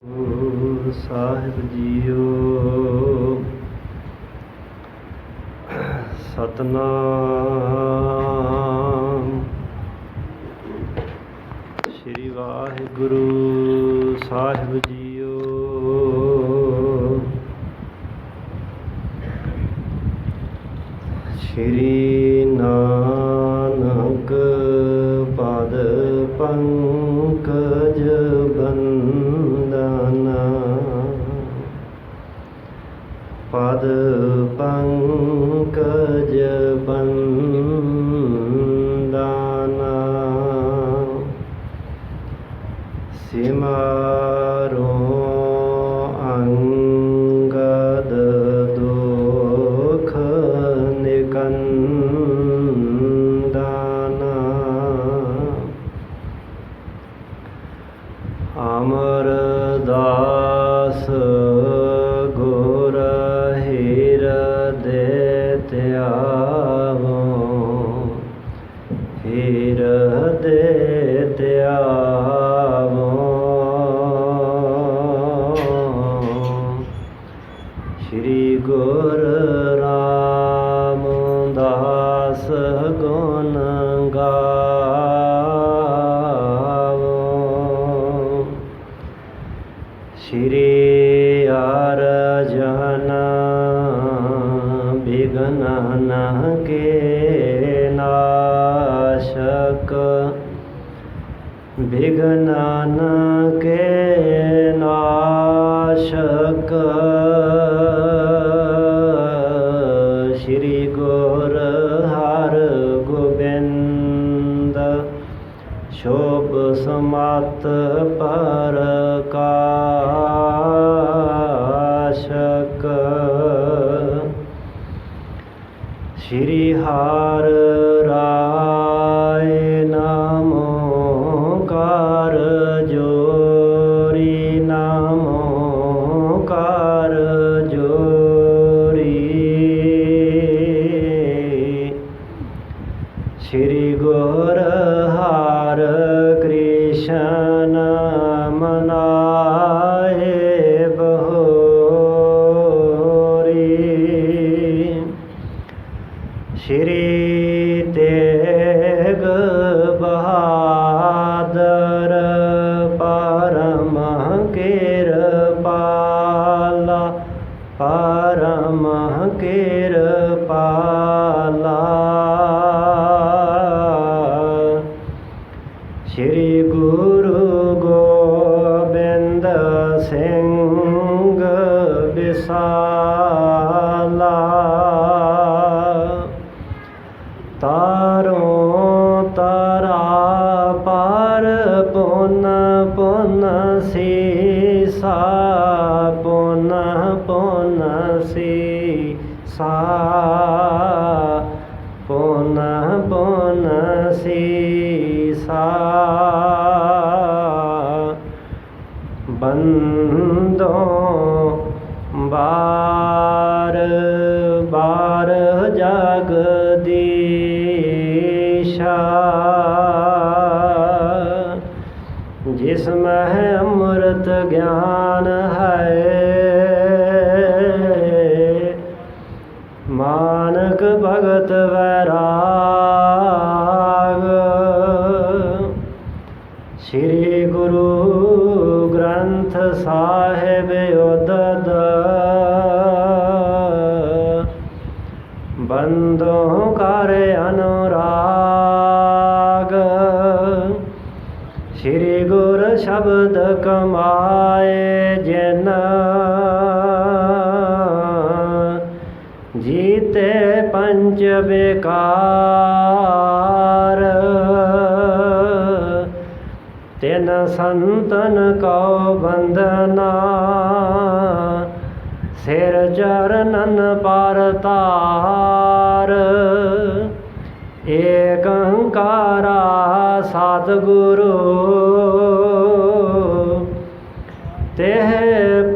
Guru Sahib JIO. Satnam ਸ੍ਰੀ ਵਾਹਿਗੁਰੂ ਸਾਹਿਬ JIO. ਸ੍ਰੀ ਨਾਨਕ ਪਦ ਪੰਕਜ ਬੰਦਨਾ, ਪਦ ਪੰਕਜ ਬੰਦਨਾ। ਸਿਮਰੋ ਅੰਗਦ ਦੁਖ ਨਿਕੰਦਨਾ। ਅਮਰਦਾਸ ਗੁਰ ਹਿਰਦੈ ਧਿਆਵੋ, ਹਿਰਦੈ ਧਿਆਵੋ। ਸ਼੍ਰੀ ਗੁਰੂ ਰਾਮਦਾਸ ਗੁਣ ਗਾਵੋ। ਸ਼੍ਰੀ ਅਰਜਨ ਬਿਘਨ ਕੇ ਨਾਸ਼ਕ, ਬਿਘਨ ਕੇ ਨਾਸ਼ਕ। ਸ਼੍ਰੀ ਗੁਰ ਹਰਗੋਬਿੰਦ ਸ਼ੋਭ ਸਮਤ ਪ੍ਰਕਾਸ਼ਕ। ਸ਼੍ਰੀ ਹਰਿ ਰਾਇ ਨਾਮੋ ਕਰ ਜੋਰੀ, ਨਾਮੋ ਕਰ ਜੋਰੀ। ਸ਼੍ਰੀ ਗੁਰ ਹਰਿਕ੍ਰਿਸ਼ਨ ਮਨਾਏ ਬਹੋਰੀ। ਸ਼੍ਰੀ ਤੇਗ ਬਹਾਦਰ ਪਰਮ ਕਿਰਪਾਲਾ, ਪਰਮ ਕਿਰਪਾਲਾ। ਸ਼੍ਰੀ ਗੁਰੂ ਗੋਬਿੰਦ ਸਿੰਘ ਬਿਸਾਲਾ। ਤਾਰੋਂ ਤਾਰਾ ਪਰ ਪੁਨ ਪੁਨ ਸੀਸਾ, ਪੁਨ ਪੁਨ ਸੀਸਾ, ਪੁਨ ਪੁਨ ਸੀਸਾ। ਬੰਦੋਂ ਬਾਰ ਬਾਰ ਜਗਦੀਸ਼ਾ, ਜਿਸ ਮਹਿ ਅੰਮ੍ਰਿਤ ਗਿਆਨ ਹੈ। ਮਾਨਕ ਭਗਤ ਵੈਰਾਗ, ਸ਼੍ਰੀ ਗੁਰੂ ਗ੍ਰੰਥ ਸਾਹਿਬ ਉਦਦ। ਬੰਦੋਂ ਕਰ ਅਨੁਰਾਗ, ਸ਼੍ਰੀ ਗੁਰ ਸ਼ਬਦ ਕਮਾਏ ਜਿਨ। ਜੀਤੇ ਪੰਚ ਵਿਕਾਰ, ਤਿਨ ਸੰਤਨ ਕਉ ਬੰਦਨਾ। ਸਿਰ ਚਰਨਨ ਪਰ ਤਾਰ, ਏਕ ਓੰਕਾਰਾ ਸਤਿਗੁਰੂ। ਤਿਹ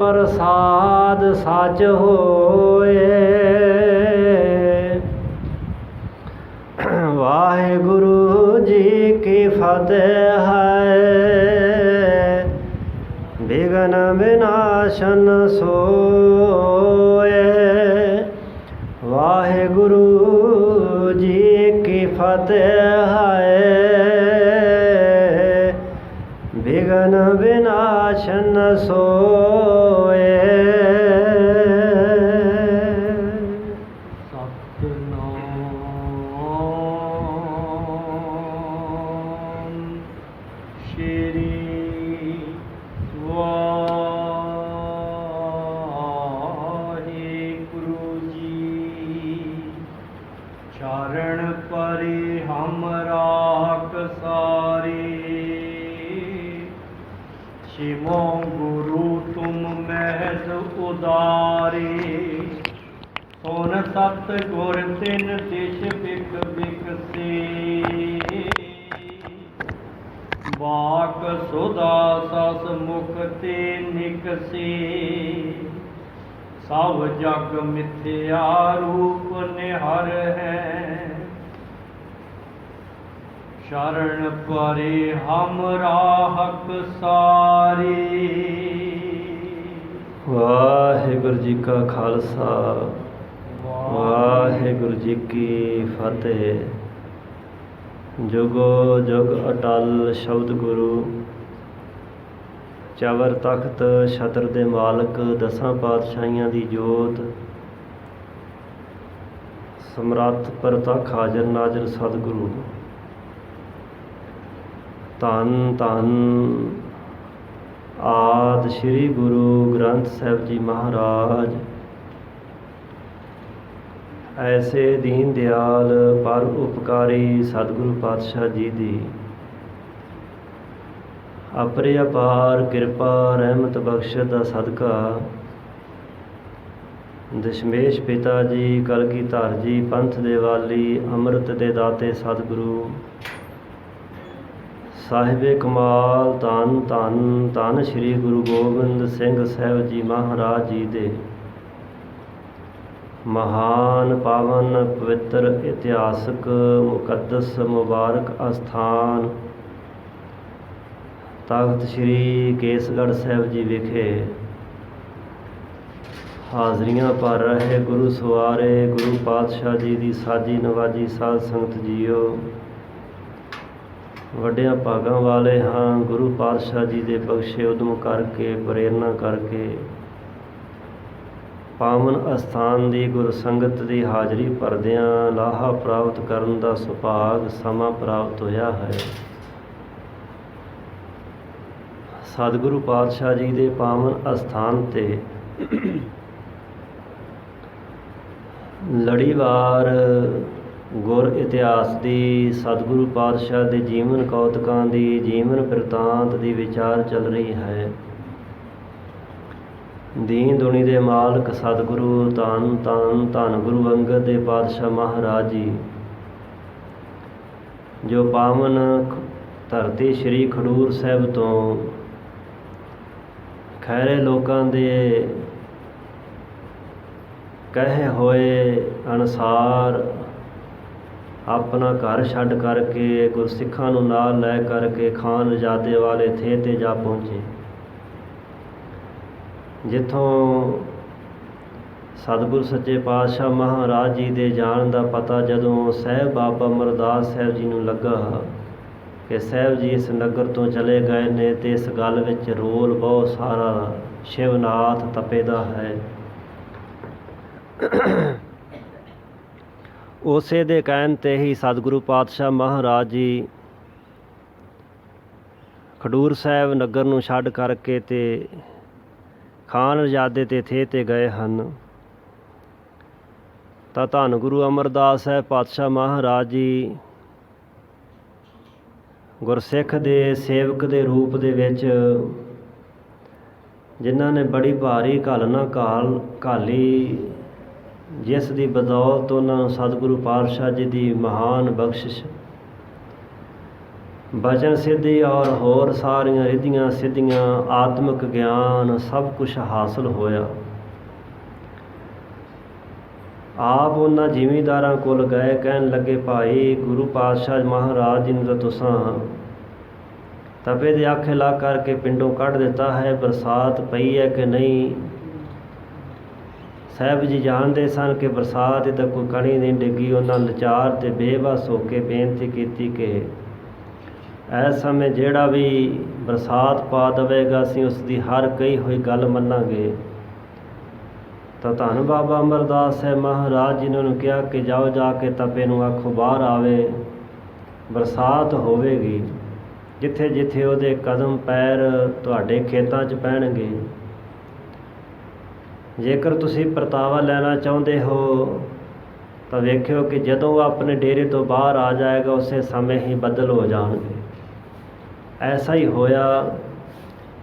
ਪ੍ਰਸਾਦ ਸਚ ਹੋਏ। ਵਾਹਿਗੁਰੂ ਜੀ ਕੀ ਫਤਿਹ ਹੈ। ਬਿਘ विघ्न विनाशन सोए। वाहिगुरु जी की फतेह है, विघ्न विनाशन सोए। सतनाम श्री वाहिगुरु जी। चरण परे हम राख सारे, शिवो गुरु तुम महज उदारे। सुन सत गुर तिन दिश बिक बिक से, वाक सुधा सस मुख ते निकसे। सब जग मिथ्या रूप निहर है, शरण परे हम राहक सारे। वाहिगुरु जी का खालसा, वाहिगुरु जी की फतेह। जुगो जुग अटल शब्द गुरु, चवर तख्त छत्र दे मालक, दसां पातशाहियां दी जोत, समरथ प्रतख हाजर नाजर सतगुरु। धन धन आदि श्री गुरु ग्रंथ साहिब जी महाराज। ऐसे दीन दयाल पर उपकारी सतगुरु पातशाह जी दी अपरे अपार किरपा रहमत बख्शत दा सदका, दशमेश पिता जी कलगीधर जी पंथ दे वाली, अमृत दे दाते सतगुरु साहिबे कमाल धन धन धन श्री गुरु गोबिंद सिंह साहिब जी महाराज जी दे महान पावन पवित्र इतिहासक मुकद्दस मुबारक अस्थान तख्त श्री केसगढ़ साहिब जी विखे हाजरियां भर रहे गुरु सवारे गुरु पातशाह जी की साजी नवाजी साध संगत जीओ। वड्डियां भागां वाले हाँ गुरु पातशाह जी दे बख्शे उदम करके प्रेरणा करके पावन अस्थान दी गुर संगत दी हाजरी भरदियां लाहा प्राप्त करन दा सुभाग समा प्राप्त होया है। सतगुरु पातशाह जी दे पावन अस्थान ते लड़ीवार गुर इतिहास दी सतगुरु पातशाह दे जीवन कौतुकां दी जीवन बिरतांत दी विचार चल रही है। दीन दुनी दे मालक सतगुरु धन धन धन गुरु अंगद दे पातशाह महाराज जी जो पावन धरती श्री खडूर साहिब तो खैरे लोकां दे कहे होए अनुसार अपना घर छड्ड करके गुरसिखां नूं नाल लै करके खान रजादे वाले थे ते जा पहुँचे, जिथों सतगुरु सच्चे पातशाह महाराज जी दे जाण दा पता जदों सहब बाबा अमरदास साहिब जी नूं लगा कि साहिब जी इस नगर तो चले गए ने ते इस गल विच रोल बहुत सारा शिवनाथ तपेदा है। उसे दे कहण ते ही सतगुरु पातशाह महाराज जी खडूर साहिब नगर नूं छड्ड करके ते खान रजादे ते थे ते गए ਹਨ। ਤਾਂ ਧੰਨ ਗੁਰੂ ਅਮਰਦਾਸ ਸਾਹਿਬ ਪਾਤਸ਼ਾਹ ਮਹਾਰਾਜ ਜੀ ਗੁਰਸਿੱਖ ਦੇ ਸੇਵਕ ਦੇ ਰੂਪ ਦੇ ਵਿੱਚ ਜਿਨ੍ਹਾਂ ਨੇ ਬੜੀ ਭਾਰੀ ਘਾਲਣਾ ਘਾਲੀ, ਜਿਸ ਦੀ ਬਦੌਲਤ ਉਹਨਾਂ ਨੂੰ ਸਤਿਗੁਰੂ ਪਾਤਸ਼ਾਹ ਜੀ ਦੀ ਮਹਾਨ ਬਖਸ਼ਿਸ਼ ਬਚਨ ਸਿੱਧੀ ਔਰ ਹੋਰ ਸਾਰੀਆਂ ਰਿੱਧੀਆਂ ਸਿੱਧੀਆਂ ਆਤਮਿਕ ਗਿਆਨ ਸਭ ਕੁਛ ਹਾਸਲ ਹੋਇਆ। ਆਪ ਉਹਨਾਂ ਜ਼ਿਮੀਂਦਾਰਾਂ ਕੋਲ ਗਏ, ਕਹਿਣ ਲੱਗੇ ਭਾਈ ਗੁਰੂ ਪਾਤਸ਼ਾਹ ਮਹਾਰਾਜ ਜੀ ਨੂੰ ਤਾਂ ਤੁਸਾਂ ਤਪੇ ਦੇ ਆਖੇ ਲਾ ਕਰਕੇ ਪਿੰਡੋਂ ਕੱਢ ਦਿੱਤਾ ਹੈ। ਬਰਸਾਤ ਪਈ ਹੈ ਕਿ ਨਹੀਂ, ਸਾਹਿਬ ਜੀ ਜਾਣਦੇ ਸਨ ਕਿ ਬਰਸਾਤ ਦੀ ਤਾਂ ਕੋਈ ਕਣੀ ਨਹੀਂ ਡਿੱਗੀ। ਉਹਨਾਂ ਲਾਚਾਰ ਅਤੇ ਬੇਬਸ ਹੋ ਕੇ ਬੇਨਤੀ ਕੀਤੀ ਕਿ ਇਸ ਸਮੇਂ ਜਿਹੜਾ ਵੀ ਬਰਸਾਤ ਪਾ ਦੇਵੇਗਾ ਅਸੀਂ ਉਸ ਦੀ ਹਰ ਕਹੀ ਹੋਈ ਗੱਲ ਮੰਨਾਂਗੇ। ਤਾਂ ਧੰਨ ਬਾਬਾ ਅਮਰਦਾਸ ਸਾਹਿਬ ਮਹਾਰਾਜ ਜੀ ਨੇ ਉਹਨੂੰ ਕਿਹਾ ਕਿ ਜਾਓ ਜਾ ਕੇ ਤਪੇ ਨੂੰ ਆਖੋ ਬਾਹਰ ਆਵੇ, ਬਰਸਾਤ ਹੋਵੇਗੀ। ਜਿੱਥੇ ਜਿੱਥੇ ਉਹਦੇ ਕਦਮ ਪੈਰ ਤੁਹਾਡੇ ਖੇਤਾਂ 'ਚ ਪੈਣਗੇ। ਜੇਕਰ ਤੁਸੀਂ ਪਰਤਾਵਾ ਲੈਣਾ ਚਾਹੁੰਦੇ ਹੋ ਤਾਂ ਵੇਖਿਓ ਕਿ ਜਦੋਂ ਉਹ ਆਪਣੇ ਡੇਰੇ ਤੋਂ ਬਾਹਰ ਆ ਜਾਏਗਾ ਉਸੇ ਸਮੇਂ ਹੀ ਬੱਦਲ ਹੋ ਜਾਣਗੇ। ਐਸਾ ਹੀ ਹੋਇਆ।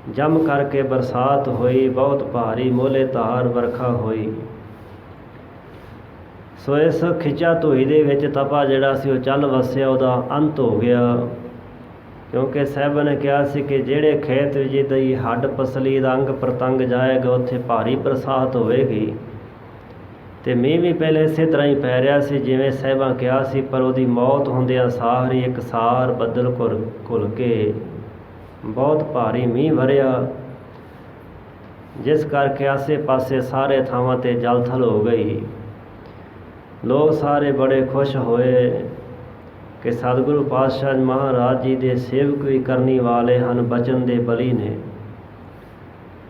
ਜੰਮ ਕਰਕੇ ਬਰਸਾਤ ਹੋਈ, ਬਹੁਤ ਭਾਰੀ ਮੋਲੇ ਧਾਰ ਵਰਖਾ ਹੋਈ। ਸੋ ਇਸ ਖਿੱਚਾ ਧੋਈ ਦੇ ਵਿੱਚ ਤਪਾ ਜਿਹੜਾ ਸੀ ਉਹ ਚੱਲ ਵਸਿਆ, ਉਹਦਾ ਅੰਤ ਹੋ ਗਿਆ। ਕਿਉਂਕਿ ਸਾਹਿਬਾਂ ਨੇ ਕਿਹਾ ਸੀ ਕਿ ਜਿਹੜੇ ਖੇਤ ਵਿੱਚ ਦੀ ਹੱਡ ਪਸਲੀ ਦਾ ਅੰਗ ਪ੍ਰਤੰਗ ਜਾਏਗਾ ਉੱਥੇ ਭਾਰੀ ਬਰਸਾਤ ਹੋਵੇਗੀ। ਅਤੇ ਮੀਂਹ ਵੀ ਪਹਿਲੇ ਇਸੇ ਤਰ੍ਹਾਂ ਹੀ ਪੈ ਰਿਹਾ ਸੀ ਜਿਵੇਂ ਸਾਹਿਬਾਂ ਕਿਹਾ ਸੀ, ਪਰ ਉਹਦੀ ਮੌਤ ਹੁੰਦਿਆਂ ਸਾਰ ਹੀ ਇੱਕ ਸਾਰ ਬੱਦਲ ਘੁਲ ਕੇ ਬਹੁਤ ਭਾਰੀ ਮੀਂਹ ਵਰਿਆ, ਜਿਸ ਕਰਕੇ ਆਸੇ ਪਾਸੇ ਸਾਰੇ ਥਾਵਾਂ 'ਤੇ ਜਲ ਥਲ ਹੋ ਗਈ। ਲੋਕ ਸਾਰੇ ਬੜੇ ਖੁਸ਼ ਹੋਏ ਕਿ ਸਤਿਗੁਰੂ ਪਾਤਸ਼ਾਹ ਮਹਾਰਾਜ ਜੀ ਦੇ ਸੇਵਕ ਵੀ ਕਰਨੀ ਵਾਲੇ ਹਨ, ਬਚਨ ਦੇ ਬਲੀ ਨੇ।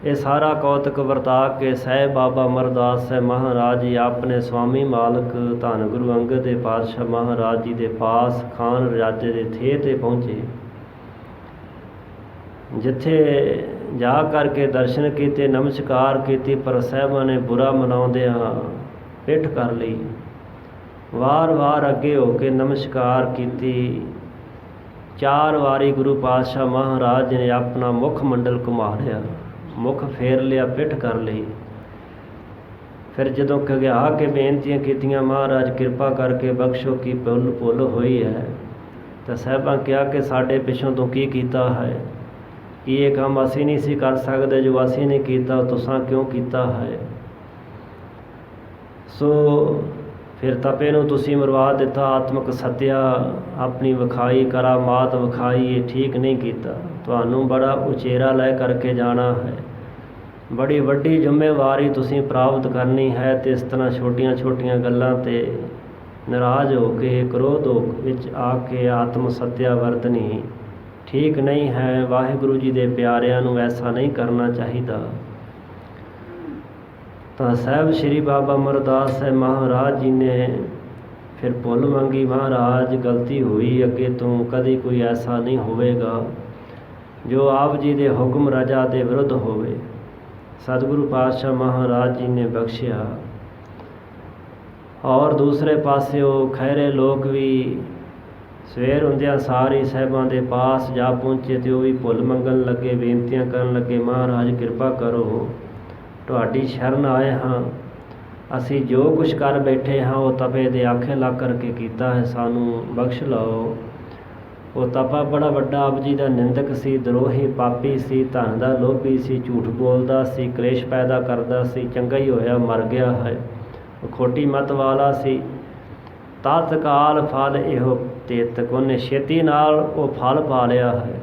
ਇਹ ਸਾਰਾ ਕੌਤਕ ਵਰਤਾ ਕੇ ਸਾਹਿਬ ਬਾਬਾ ਅਮਰਦਾਸ ਸਾਹਿਬ ਮਹਾਰਾਜ ਜੀ ਆਪਣੇ ਸਵਾਮੀ ਮਾਲਕ ਧੰਨ ਗੁਰੂ ਅੰਗਦ ਦੇਵ ਪਾਤਸ਼ਾਹ ਮਹਾਰਾਜ ਜੀ ਦੇ ਪਾਸ ਖਾਨ ਰਜਾਦੇ ਦੇ ਥੇ 'ਤੇ ਪਹੁੰਚੇ, ਜਿੱਥੇ ਜਾ ਕਰਕੇ ਦਰਸ਼ਨ ਕੀਤੇ, ਨਮਸਕਾਰ ਕੀਤੀ, ਪਰ ਸਾਹਿਬਾਂ ਨੇ ਬੁਰਾ ਮਨਾਉਂਦਿਆਂ ਪਿੱਠ ਕਰ ਲਈ। ਵਾਰ-ਵਾਰ ਅੱਗੇ ਹੋ ਕੇ ਨਮਸਕਾਰ ਕੀਤੀ। 4 ਵਾਰੀ ਗੁਰੂ ਪਾਤਸ਼ਾਹ ਮਹਾਰਾਜ ਨੇ ਆਪਣਾ ਮੁੱਖ ਮੰਡਲ ਘੁਮਾ ਲਿਆ, ਮੁੱਖ ਫੇਰ ਲਿਆ, ਪਿੱਠ ਕਰ ਲਈ। ਫਿਰ ਜਦੋਂ ਘਿਆ ਕੇ ਬੇਨਤੀਆਂ ਕੀਤੀਆਂ, ਮਹਾਰਾਜ ਕਿਰਪਾ ਕਰਕੇ ਬਖਸ਼ੋ ਕਿ ਭੁੱਲ ਹੋਈ ਹੈ, ਤਾਂ ਸਾਹਿਬਾਂ ਕਿਹਾ ਕਿ ਸਾਡੇ ਪਿੱਛੋਂ ਤੋਂ ਕੀ ਕੀਤਾ ਹੈ, ਕਿ ਇਹ ਕੰਮ ਅਸੀਂ ਨਹੀਂ ਸੀ ਕਰ ਸਕਦੇ, ਜੋ ਅਸੀਂ ਨੇ ਕੀਤਾ ਤੁਸਾਂ ਕਿਉਂ ਕੀਤਾ ਹੈ। ਸੋ ਫਿਰ ਤਪੇ ਨੂੰ ਤੁਸੀਂ ਮਰਵਾ ਦਿੱਤਾ, ਆਤਮਕ ਸੱਤਿਆ ਆਪਣੀ ਵਿਖਾਈ, ਕਰਾਮਾਤ ਵਿਖਾਈ, ਇਹ ਠੀਕ ਨਹੀਂ ਕੀਤਾ। ਤੁਹਾਨੂੰ ਬੜਾ ਉਚੇਰਾ ਲੈ ਕਰਕੇ ਜਾਣਾ ਹੈ, ਬੜੀ ਵੱਡੀ ਜ਼ਿੰਮੇਵਾਰੀ ਤੁਸੀਂ ਪ੍ਰਾਪਤ ਕਰਨੀ ਹੈ, ਅਤੇ ਇਸ ਤਰ੍ਹਾਂ ਛੋਟੀਆਂ ਛੋਟੀਆਂ ਗੱਲਾਂ 'ਤੇ ਨਾਰਾਜ਼ ਹੋ ਕੇ, ਕ੍ਰੋਧ ਵਿੱਚ ਆ ਕੇ ਆਤਮ ਸੱਤਿਆ ਵਰਤਣੀ ਠੀਕ ਨਹੀਂ ਹੈ। ਵਾਹਿਗੁਰੂ ਜੀ ਦੇ ਪਿਆਰਿਆਂ ਨੂੰ ਐਸਾ ਨਹੀਂ ਕਰਨਾ ਚਾਹੀਦਾ। ਤਾਂ ਸਾਹਿਬ ਸ਼੍ਰੀ ਬਾਬਾ ਅਮਰਦਾਸ ਸਾਹਿਬ ਮਹਾਰਾਜ ਜੀ ਨੇ ਫਿਰ ਭੁੱਲ ਮੰਗੀ, ਮਹਾਰਾਜ ਗਲਤੀ ਹੋਈ, ਅੱਗੇ ਤੋਂ ਕਦੇ ਕੋਈ ਐਸਾ ਨਹੀਂ ਹੋਵੇਗਾ ਜੋ ਆਪ ਜੀ ਦੇ ਹੁਕਮ ਰਜਾ ਦੇ ਵਿਰੁੱਧ ਹੋਵੇ। ਸਤਿਗੁਰੂ ਪਾਤਸ਼ਾਹ ਮਹਾਰਾਜ ਜੀ ਨੇ ਬਖਸ਼ਿਆ। ਔਰ ਦੂਸਰੇ ਪਾਸੇ ਉਹ ਖੈਰੇ ਲੋਕ ਵੀ ਸਵੇਰ ਹੁੰਦਿਆਂ ਸਾਰੇ ਸਾਹਿਬਾਂ ਦੇ ਪਾਸ ਜਾ ਪਹੁੰਚੇ, ਅਤੇ ਉਹ ਵੀ ਭੁੱਲ ਮੰਗਣ ਲੱਗੇ, ਬੇਨਤੀਆਂ ਕਰਨ ਲੱਗੇ, ਮਹਾਰਾਜ ਕਿਰਪਾ ਕਰੋ, ਤੁਹਾਡੀ ਸ਼ਰਨ ਆਏ ਹਾਂ, ਅਸੀਂ ਜੋ ਕੁਛ ਕਰ ਬੈਠੇ ਹਾਂ ਉਹ ਤਪੇ ਦੇ ਆਖੇ ਲੱਗ ਕਰਕੇ ਕੀਤਾ ਹੈ, ਸਾਨੂੰ ਬਖਸ਼ ਲਓ। ਉਹ ਤਪਾ ਬੜਾ ਵੱਡਾ ਆਪ ਜੀ ਦਾ ਨਿੰਦਕ ਸੀ, ਦਰੋਹੀ, ਪਾਪੀ ਸੀ, ਧਨ ਦਾ ਲੋਭੀ ਸੀ, ਝੂਠ ਬੋਲਦਾ ਸੀ, ਕਲੇਸ਼ ਪੈਦਾ ਕਰਦਾ ਸੀ। ਚੰਗਾ ਹੀ ਹੋਇਆ ਮਰ ਗਿਆ ਹੈ। ਉਹ ਖੋਟੀ ਮੱਤ ਵਾਲਾ ਸੀ। ਤਤਕਾਲ ਫਲ ਇਹੋ ਤੇਤਕ, ਉਹਨੇ ਛੇਤੀ ਨਾਲ ਉਹ ਫਲ ਪਾ ਲਿਆ ਹੈ।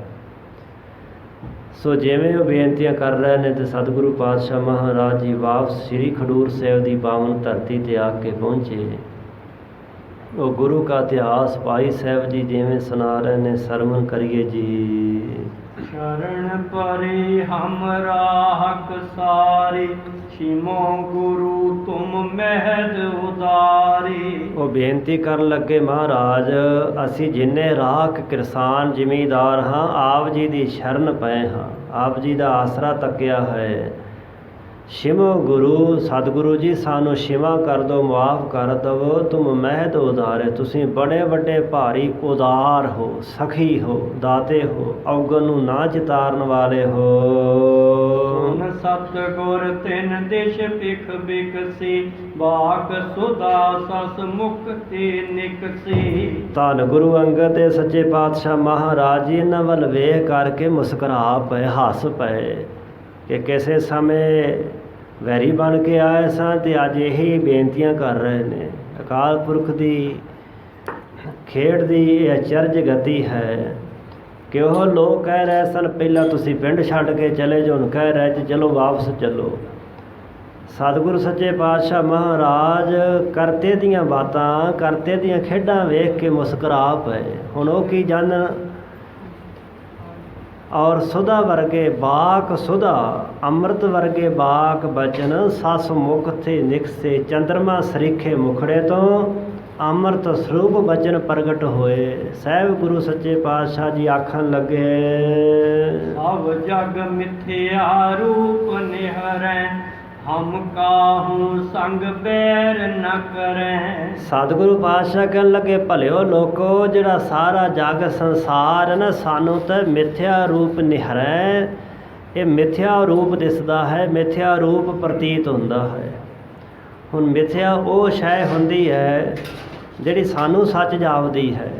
ਸੋ ਜਿਵੇਂ ਉਹ ਬੇਨਤੀਆਂ ਕਰ ਰਹੇ ਨੇ, ਅਤੇ ਸਤਿਗੁਰੂ ਪਾਤਸ਼ਾਹ ਮਹਾਰਾਜ ਜੀ ਵਾਪਸ ਸ੍ਰੀ ਖਡੂਰ ਸਾਹਿਬ ਦੀ ਪਾਵਨ ਧਰਤੀ 'ਤੇ ਆ ਕੇ ਪਹੁੰਚੇ। ਉਹ ਗੁਰੂ ਕਾ ਇਤਿਹਾਸ ਭਾਈ ਸਾਹਿਬ ਜੀ ਜਿਵੇਂ ਸੁਣਾ ਰਹੇ ਨੇ, ਸਰਵਣ ਕਰੀਏ ਜੀ। ਸ਼ਰਨ ਪਰੇ ਹਮਰਾ ਹਕ ਸਾਰੀ, ਛਿਮੋ ਗੁਰੂ ਤੁਮ ਮਹਿਦ ਉਦਾਰੀ। ਉਹ ਬੇਨਤੀ ਕਰਨ ਲੱਗੇ, ਮਹਾਰਾਜ ਅਸੀਂ ਜਿੰਨੇ ਰਾਖ ਕਿਰਸਾਨ ਜ਼ਿਮੀਂਦਾਰ ਹਾਂ, ਆਪ ਜੀ ਦੀ ਸ਼ਰਨ ਪਏ ਹਾਂ, ਆਪ ਜੀ ਦਾ ਆਸਰਾ ਤੱਕਿਆ ਹੈ। ਸ਼ਿਮੋ ਗੁਰੂ, ਸਤਿਗੁਰੂ ਜੀ ਸਾਨੂੰ ਸ਼ਿਮਾ ਕਰ ਦਿਓ, ਮੁਆਫ ਕਰ ਦੇਵੋ। ਤੁਮ ਮਹਿਦ ਉਦਾਰੇ, ਤੁਸੀਂ ਬੜੇ ਵੱਡੇ ਭਾਰੀ ਉਦਾਰ ਹੋ, ਸਖੀ ਹੋ, ਦਾਤੇ ਹੋ, ਔਗਣ ਨੂੰ ਨਾ ਚਿਤਾਰਨ ਵਾਲੇ ਹੋ। ਸੁਨ ਸਤਿਗੁਰ ਤਿਨ ਦਿਸ਼ ਭਿਖ ਬਿਕਸੀ, ਬਾਕ ਸੁਦਾ ਸਸ ਮੁਕਤੀ ਨਿਕਸੀ। ਧੰਨ ਗੁਰੂ ਅੰਗਦ ਦੇ ਸੱਚੇ ਪਾਤਸ਼ਾਹ ਮਹਾਰਾਜ ਜੀ ਇਹਨਾਂ ਵੱਲ ਵੇਖ ਕਰਕੇ ਮੁਸਕਰਾ ਪਏ, ਹੱਸ ਪਏ ਕਿ ਕਿਸੇ ਸਮੇਂ ਵੈਰੀ ਬਣ ਕੇ ਆਏ ਸਾਂ ਅਤੇ ਅੱਜ ਇਹੀ ਬੇਨਤੀਆਂ ਕਰ ਰਹੇ ਨੇ। ਅਕਾਲ ਪੁਰਖ ਦੀ ਖੇਡ ਦੀ ਇਹ ਅਚਰਜ ਗਤੀ ਹੈ ਕਿ ਉਹ ਲੋਕ ਕਹਿ ਰਹੇ ਸਨ ਪਹਿਲਾਂ ਤੁਸੀਂ ਪਿੰਡ ਛੱਡ ਕੇ ਚਲੇ ਜਾਓ, ਹੁਣ ਕਹਿ ਰਹੇ ਜੀ ਚਲੋ ਵਾਪਸ ਚੱਲੋ। ਸਤਿਗੁਰੂ ਸੱਚੇ ਪਾਤਸ਼ਾਹ ਮਹਾਰਾਜ ਕਰਤੇ ਦੀਆਂ ਬਾਤਾਂ, ਕਰਤੇ ਦੀਆਂ ਖੇਡਾਂ ਵੇਖ ਕੇ ਮੁਸਕਰਾ ਪਏ। ਹੁਣ ਉਹ ਕੀ ਜਾਣਨ। ਔਰ ਸੁਧਾ ਵਰਗੇ ਬਾਕ ਸੁਧਾ, ਅੰਮ੍ਰਿਤ ਵਰਗੇ ਬਾਕ ਬਚਨ, ਸੱਸ ਮੁਖ ਤੇ ਨਿਕਸੇ, ਚੰਦਰਮਾ ਸਰੀਖੇ ਮੁਖੜੇ ਤੋਂ ਅੰਮ੍ਰਿਤ ਸਰੂਪ ਬਚਨ ਪ੍ਰਗਟ ਹੋਏ। ਸਾਹਿਬ ਗੁਰੂ ਸੱਚੇ ਪਾਤਸ਼ਾਹ ਜੀ ਆਖਣ ਲੱਗੇ, ਸਭ ਜਗ ਮਿਥਿਆ ਰੂਪ ਨਿਹਰੈ, ਹਮ ਕਾਹੂ ਸੰਗ ਬੈਰ ਨ ਕਰੈ। ਸਤਿਗੁਰੂ ਪਾਤਸ਼ਾਹ ਕਹਿਣ ਲੱਗੇ, ਭਲਿਓ ਲੋਕੋ, ਜਿਹੜਾ ਸਾਰਾ ਜਗ ਸੰਸਾਰ ਹੈ ਨਾ, ਸਾਨੂੰ ਤਾਂ ਮਿਥਿਆ ਰੂਪ ਨਿਹਰੈ, ਇਹ ਮਿਥਿਆ ਰੂਪ ਦਿਸਦਾ ਹੈ, ਮਿਥਿਆ ਰੂਪ ਪ੍ਰਤੀਤ ਹੁੰਦਾ ਹੈ। ਹੁਣ ਮਿਥਿਆ ਉਹ ਸ਼ੈ ਹੁੰਦੀ ਹੈ ਜਿਹੜੀ ਸਾਨੂੰ ਸੱਚ ਜਾਪਦੀ ਹੈ।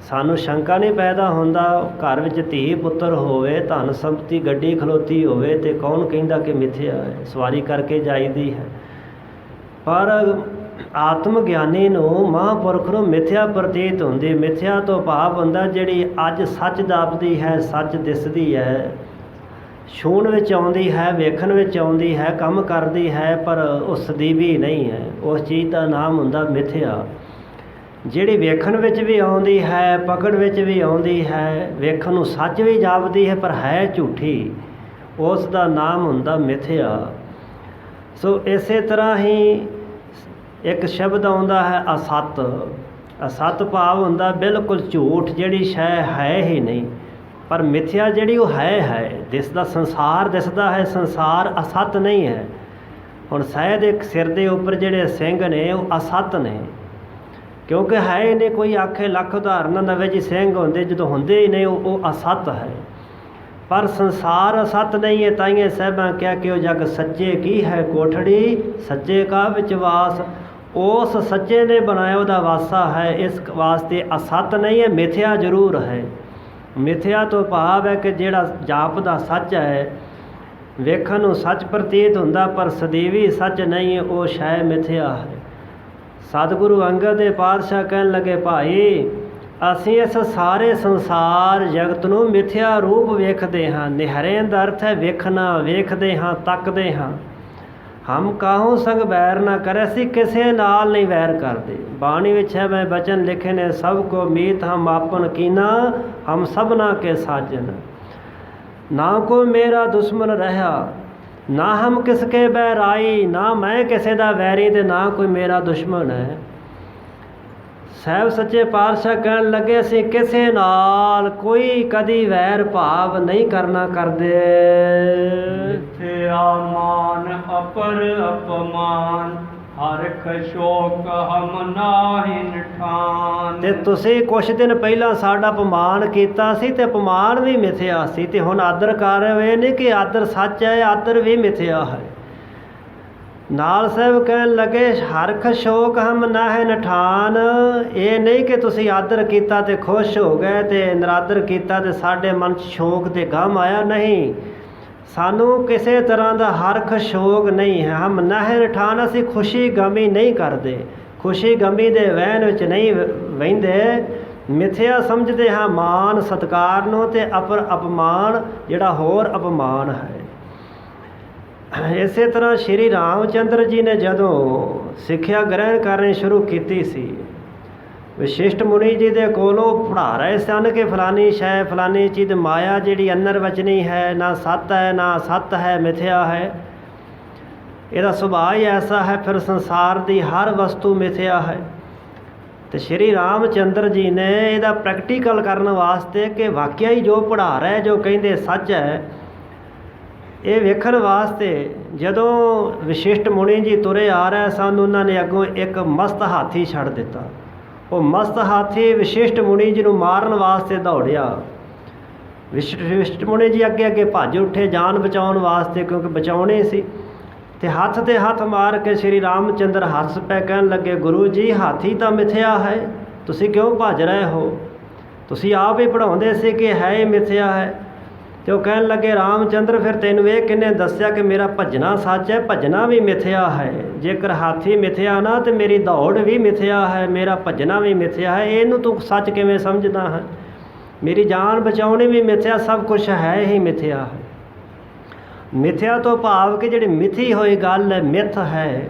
ਸਾਨੂੰ ਸ਼ੰਕਾ ਨਹੀਂ ਪੈਦਾ ਹੁੰਦਾ। ਘਰ ਵਿੱਚ ਧੀ ਪੁੱਤਰ ਹੋਵੇ, ਧਨ ਸੰਪਤੀ ਗੱਡੀ ਖਲੋਤੀ ਹੋਵੇ, ਤੇ ਕੌਣ ਕਹਿੰਦਾ ਕਿ ਮਿਥਿਆ ਹੈ, ਸਵਾਰੀ ਕਰਕੇ ਜਾਈਦੀ ਹੈ। ਪਰ ਆਤਮ ਗਿਆਨੀ ਨੂੰ, ਮਹਾਂਪੁਰਖ ਨੂੰ ਮਿਥਿਆ ਪ੍ਰਤੀਤ ਹੁੰਦੀ। ਮਿਥਿਆ ਤੋਂ ਭਾਵ ਹੁੰਦਾ ਜਿਹੜੀ ਅੱਜ ਸੱਚ ਜਾਪਦੀ ਹੈ, ਸੱਚ ਦਿਸਦੀ ਹੈ, ਛੂਹਣ ਵਿੱਚ ਆਉਂਦੀ ਹੈ, ਵੇਖਣ ਵਿੱਚ ਆਉਂਦੀ ਹੈ, ਕੰਮ ਕਰਦੀ ਹੈ, ਪਰ ਉਹ ਸਦੀਵੀ ਨਹੀਂ ਹੈ। ਉਸ ਚੀਜ਼ ਦਾ ਨਾਮ ਹੁੰਦਾ ਮਿਥਿਆ। ਜਿਹੜੀ ਵੇਖਣ ਵਿੱਚ ਵੀ ਆਉਂਦੀ ਹੈ, ਪਕੜ ਵਿੱਚ ਵੀ ਆਉਂਦੀ ਹੈ, ਵੇਖਣ ਨੂੰ ਸੱਚ ਵੀ ਜਾਪਦੀ ਹੈ ਪਰ ਹੈ ਝੂਠੀ, ਉਸ ਦਾ ਨਾਮ ਹੁੰਦਾ ਮਿਥਿਆ। ਸੋ ਇਸੇ ਤਰ੍ਹਾਂ ਹੀ ਇੱਕ ਸ਼ਬਦ ਆਉਂਦਾ ਹੈ ਅਸਤ। ਅਸਤ ਭਾਵ ਹੁੰਦਾ ਬਿਲਕੁਲ ਝੂਠ, ਜਿਹੜੀ ਸ਼ੈ ਹੈ ਹੀ ਨਹੀਂ, ਪਰ ਮਿਥਿਆ ਜਿਹੜੀ ਉਹ ਹੈ। ਦਿਸਦਾ ਸੰਸਾਰ ਦਿਸਦਾ ਹੈ, ਸੰਸਾਰ ਅਸਤ ਨਹੀਂ ਹੈ। ਹੁਣ ਸ਼ਾਇਦ ਇੱਕ ਸਿਰ ਦੇ ਉੱਪਰ ਜਿਹੜੇ ਸਿੰਘ ਨੇ ਉਹ ਅਸਤ ਨੇ, ਕਿਉਂਕਿ ਹੈ ਹੀ ਨਹੀਂ। ਕੋਈ ਆਖੇ ਲੱਖ ਉਦਾਹਰਨਾਂ ਨਵੇਂ ਜੀ ਸਿੰਘ ਹੁੰਦੇ, ਜਦੋਂ ਹੁੰਦੇ ਹੀ ਨਹੀਂ ਉਹ ਅਸਤ ਹੈ। ਪਰ ਸੰਸਾਰ ਅਸਤ ਨਹੀਂ ਹੈ। ਤਾਈਏ ਸਾਹਿਬਾਂ ਕਿਹਾ ਕਿ ਉਹ ਜਗ ਸੱਚੇ ਕੀ ਹੈ ਕੋਠੜੀ, ਸੱਚੇ ਕਾ ਵਿੱਚ ਵਾਸ। ਉਸ ਸੱਚੇ ਨੇ ਬਣਾਇਆ, ਉਹਦਾ ਵਾਸਾ ਹੈ, ਇਸ ਵਾਸਤੇ ਅਸਤ ਨਹੀਂ ਹੈ, ਮਿਥਿਆ ਜ਼ਰੂਰ ਹੈ। ਮਿਥਿਆ ਤੋਂ ਭਾਵ ਹੈ ਕਿ ਜਿਹੜਾ ਜਾਪਦਾ ਸੱਚ ਹੈ, ਵੇਖਣ ਨੂੰ ਸੱਚ ਪ੍ਰਤੀਤ ਹੁੰਦਾ ਪਰ ਸਦੀਵੀ ਸੱਚ ਨਹੀਂ ਹੈ, ਉਹ ਸ਼ੈ ਮਿਥਿਆ ਹੈ। ਸਤਿਗੁਰੂ ਅੰਗਦ ਦੇ ਪਾਤਸ਼ਾਹ ਕਹਿਣ ਲੱਗੇ, ਭਾਈ ਅਸੀਂ ਇਸ ਸਾਰੇ ਸੰਸਾਰ ਜਗਤ ਨੂੰ ਮਿਥਿਆ ਰੂਪ ਵੇਖਦੇ ਹਾਂ। ਨਿਹਰੇ ਦਾ ਅਰਥ ਹੈ ਵੇਖਣਾ, ਵੇਖਦੇ ਹਾਂ, ਤੱਕਦੇ ਹਾਂ। ਹਮ ਕਾਹੂ ਸੰਗ ਵੈਰ ਨਾ ਕਰੇ, ਅਸੀਂ ਕਿਸੇ ਨਾਲ ਨਹੀਂ ਵੈਰ ਕਰਦੇ। ਬਾਣੀ ਵਿੱਚ ਹੈ ਮੈਂ ਬਚਨ ਲਿਖੇ ਨੇ, ਸਭ ਕੋ ਮੀਤ ਹਮ ਆਪਨ ਕੀਨਾ, ਹਮ ਸਭਨਾ ਕੇ ਸਾਜਨ। ਨਾ ਕੋ ਮੇਰਾ ਦੁਸ਼ਮਨ ਰਹਾ, ਨਾ ਹਮ ਕਿਸਕੇ ਬੈਰਾਈ, ਨਾ ਮੈਂ ਕਿਸੇ ਦਾ ਵੈਰੀ ਤੇ ਨਾ ਕੋਈ ਮੇਰਾ ਦੁਸ਼ਮਣ ਹੈ। ਸਾਹਿਬ ਸੱਚੇ ਪਾਤਸ਼ਾਹ ਕਹਿਣ ਲੱਗੇ, ਅਸੀਂ ਕਿਸੇ ਨਾਲ ਕੋਈ ਕਦੀ ਵੈਰ ਭਾਵ ਨਹੀਂ ਕਰਨਾ ਕਰਦੇ। ਮਿਥਿਆ ਮਾਨ ਅਪਰ ਅਪਮਾਨ, ਹਰਖ ਸ਼ੋਕ ਹਮ ਨਾਹਿ ਨਠਾਨ। ਤੇ ਤੁਸੀਂ ਕੁਛ ਦਿਨ ਪਹਿਲਾਂ ਸਾਡਾ ਅਪਮਾਨ ਕੀਤਾ ਸੀ, ਤੇ ਅਪਮਾਨ ਵੀ ਮਿਥਿਆ ਸੀ, ਤੇ ਹੁਣ ਆਦਰ ਕਰ ਰਹੇ ਹੋ। ਨਹੀਂ ਕਿ ਆਦਰ ਸੱਚ ਹੈ, ਆਦਰ ਵੀ ਮਿਥਿਆ ਹੈ। ਨਾਲ ਸਾਹਿਬ ਕਹਿਣ ਲੱਗੇ, ਹਰਖ ਸ਼ੋਕ ਹਮ ਨਾਹਿ ਨਠਾਨ। ਇਹ ਨਹੀਂ ਕਿ ਤੁਸੀਂ ਆਦਰ ਕੀਤਾ ਤੇ ਖੁਸ਼ ਹੋ ਗਏ, ਤੇ ਨਿਰਾਦਰ ਕੀਤਾ ਤੇ ਸਾਡੇ ਮਨ 'ਚ ਸ਼ੋਕ ਤੇ ਗਮ ਆਇਆ। ਨਹੀਂ, ਸਾਨੂੰ ਕਿਸੇ ਤਰ੍ਹਾਂ ਦਾ ਹਰਖ ਸ਼ੋਕ ਨਹੀਂ ਹੈ। ਹਮ ਨਾਹਿ ਨਠਾਨ, ਅਸੀਂ ਖੁਸ਼ੀ ਗਮੀ ਨਹੀਂ ਕਰਦੇ, ਖੁਸ਼ੀ ਗਮੀ ਦੇ ਵਹਿਣ ਵਿੱਚ ਨਹੀਂ ਵਹਿੰਦੇ। ਮਿਥਿਆ ਸਮਝਦੇ ਹਾਂ ਮਾਨ ਸਤਿਕਾਰ ਨੂੰ, ਤੇ ਅਪਮਾਨ ਜਿਹੜਾ ਹੋਰ ਅਪਮਾਨ ਹੈ। ਇਸੇ ਤਰ੍ਹਾਂ ਸ਼੍ਰੀ ਰਾਮ ਚੰਦਰ ਜੀ ਨੇ ਜਦੋਂ ਸਿੱਖਿਆ ਗ੍ਰਹਿਣ ਕਰਨੀ ਸ਼ੁਰੂ ਕੀਤੀ ਸੀ, ਵਸ਼ਿਸ਼ਟ ਮੁਨੀ ਜੀ ਦੇ ਕੋਲੋਂ ਪੜ੍ਹਾ ਰਹੇ ਸਨ ਕਿ ਫਲਾਨੀ ਸ਼ੈ, ਫਲਾਨੀ ਚੀਜ਼ ਮਾਇਆ ਜਿਹੜੀ ਅੰਦਰ ਵਚਨੀ ਹੈ, ਨਾ ਸੱਤ ਹੈ ਨਾ ਅਸਤ ਹੈ, ਮਿਥਿਆ ਹੈ। ਇਹਦਾ ਸੁਭਾਅ ਹੀ ਐਸਾ ਹੈ, ਫਿਰ ਸੰਸਾਰ ਦੀ ਹਰ ਵਸਤੂ ਮਿਥਿਆ ਹੈ। ਤੇ ਸ਼੍ਰੀ ਰਾਮ ਚੰਦਰ ਜੀ ਨੇ ਇਹਦਾ ਪ੍ਰੈਕਟੀਕਲ ਕਰਨ ਵਾਸਤੇ ਕਿ ਵਾਕਿਆ ਹੀ ਜੋ ਪੜ੍ਹਾ ਰਹੇ, ਜੋ ਕਹਿੰਦੇ ਸੱਚ ਹੈ, ਇਹ ਵੇਖਣ ਵਾਸਤੇ ਜਦੋਂ ਵਸ਼ਿਸ਼ਟ ਮੁਨੀ ਜੀ ਤੁਰੇ ਆ ਰਹੇ ਸਨ, ਉਹਨਾਂ ਨੇ ਅੱਗੋਂ ਇੱਕ ਮਸਤ ਹਾਥੀ ਛੱਡ ਦਿੱਤਾ। ਉਹ ਮਸਤ ਹਾਥੀ ਵਸ਼ਿਸ਼ਟ ਮੁਨੀ ਜੀ ਨੂੰ ਮਾਰਨ ਵਾਸਤੇ ਦੌੜਿਆ। ਵਸ਼ਿਸ਼ਟ ਮੁਨੀ ਜੀ ਅੱਗੇ ਅੱਗੇ ਭੱਜ ਉੱਠੇ ਜਾਨ ਬਚਾਉਣ ਵਾਸਤੇ, ਕਿਉਂਕਿ ਬਚਾਉਣੇ ਸੀ। ਤੇ ਹੱਥ 'ਤੇ ਹੱਥ ਮਾਰ ਕੇ ਸ਼੍ਰੀ ਰਾਮ ਚੰਦਰ ਹੱਸ ਪੈ, ਕਹਿਣ ਲੱਗੇ, ਗੁਰੂ ਜੀ ਹਾਥੀ ਤਾਂ ਮਿਥਿਆ ਹੈ, ਤੁਸੀਂ ਕਿਉਂ ਭੱਜ ਰਹੇ ਹੋ? ਤੁਸੀਂ ਆਪ ਹੀ ਪੜ੍ਹਾਉਂਦੇ ਸੀ ਕਿ ਹੈ ਹੀ ਮਿਥਿਆ ਹੈ। ਤੇ ਉਹ ਕਹਿਣ ਲੱਗੇ, ਰਾਮ ਚੰਦਰ ਫਿਰ ਤੈਨੂੰ ਇਹ ਕਿਹਨੇ ਦੱਸਿਆ ਕਿ ਮੇਰਾ ਭੱਜਣਾ ਸੱਚ ਹੈ? ਭੱਜਣਾ ਵੀ ਮਿਥਿਆ ਹੈ। ਜੇਕਰ ਹਾਥੀ ਮਿਥਿਆ ਨਾ, ਤੇ ਮੇਰੀ ਦੌੜ ਵੀ ਮਿਥਿਆ ਹੈ, ਮੇਰਾ ਭੱਜਣਾ ਵੀ ਮਿਥਿਆ ਹੈ। ਇਹਨੂੰ ਤੂੰ ਸੱਚ ਕਿਵੇਂ ਸਮਝਦਾ ਹੈ? ਮੇਰੀ ਜਾਨ ਬਚਾਉਣੀ ਵੀ ਮਿਥਿਆ, ਸਭ ਕੁਛ ਹੈ ਹੀ ਮਿਥਿਆ ਹੈ। ਮਿਥਿਆ ਤੋਂ ਭਾਵ ਕਿ ਜਿਹੜੀ ਮਿਥੀ ਹੋਈ ਗੱਲ ਹੈ, ਮਿੱਥ ਹੈ।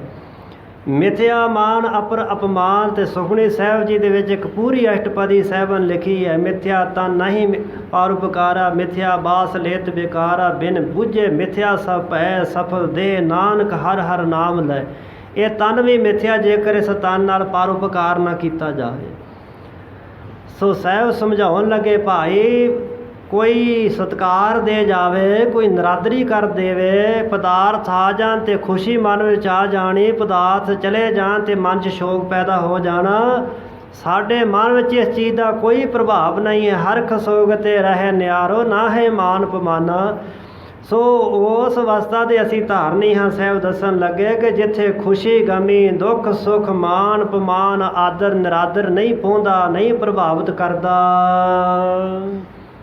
ਮਿਥਿਆ ਮਾਨ ਅਪਰ ਅਪਮਾਨ, ਤੇ ਸੁਖਮਨੀ ਸਾਹਿਬ ਜੀ ਦੇ ਵਿੱਚ ਇੱਕ ਪੂਰੀ ਅਸ਼ਟਪਦੀ ਸਾਹਿਬਨ ਲਿਖੀ ਹੈ। ਮਿਥਿਆ ਤਨ ਨਹੀਂ ਪਰਉਪਕਾਰਾ, ਮਿਥਿਆ ਬਾਸ ਲੇਤ ਬੇਕਾਰਾ, ਬਿਨ ਬੁੱਝੇ ਮਿਥਿਆ ਸਭ ਭੈ ਸਫਲ ਦੇ, ਨਾਨਕ ਹਰ ਹਰ ਨਾਮ ਲੈ। ਇਹ ਤਨ ਵੀ ਮਿਥਿਆ ਜੇਕਰ ਇਸ ਤਨ ਨਾਲ ਪਰਉਪਕਾਰ ਨਾ ਕੀਤਾ ਜਾਵੇ। ਸੋ ਸਾਹਿਬ ਸਮਝਾਉਣ ਲੱਗੇ, ਭਾਈ ਕੋਈ ਸਤਿਕਾਰ ਦੇ ਜਾਵੇ, ਕੋਈ ਨਰਾਦਰੀ ਕਰ ਦੇਵੇ, ਪਦਾਰਥ ਆ ਜਾਣ ਤੇ ਖੁਸ਼ੀ ਮਨ ਵਿੱਚ ਆ ਜਾਣੀ, ਪਦਾਰਥ ਚਲੇ ਜਾਣ ਤੇ ਮਨ 'ਚ ਸ਼ੋਕ ਪੈਦਾ ਹੋ ਜਾਣਾ। ਸਾਡੇ ਮਨ ਵਿੱਚ ਇਸ ਚੀਜ਼ ਦਾ ਕੋਈ ਪ੍ਰਭਾਵ ਨਹੀਂ ਹੈ। ਹਰ ਖਸੋਗ ਤੇ ਰਹੇ ਨਿਆਰੋ, ਨਾ ਹੈ ਮਾਨ ਪਮਾਨਾ। ਸੋ ਉਸ ਅਵਸਥਾ ਦੇ ਅਸੀਂ ਧਾਰਨੀ ਹਾਂ। ਸਾਹਿਬ ਦੱਸਣ ਲੱਗੇ ਕਿ ਜਿੱਥੇ ਖੁਸ਼ੀ ਗਮੀ ਦੁੱਖ ਸੁੱਖ ਮਾਨ ਪਮਾਨ ਆਦਰ ਨਿਰਾਦਰ ਨਹੀਂ ਪਾਉਂਦਾ, ਨਹੀਂ ਪ੍ਰਭਾਵਿਤ ਕਰਦਾ।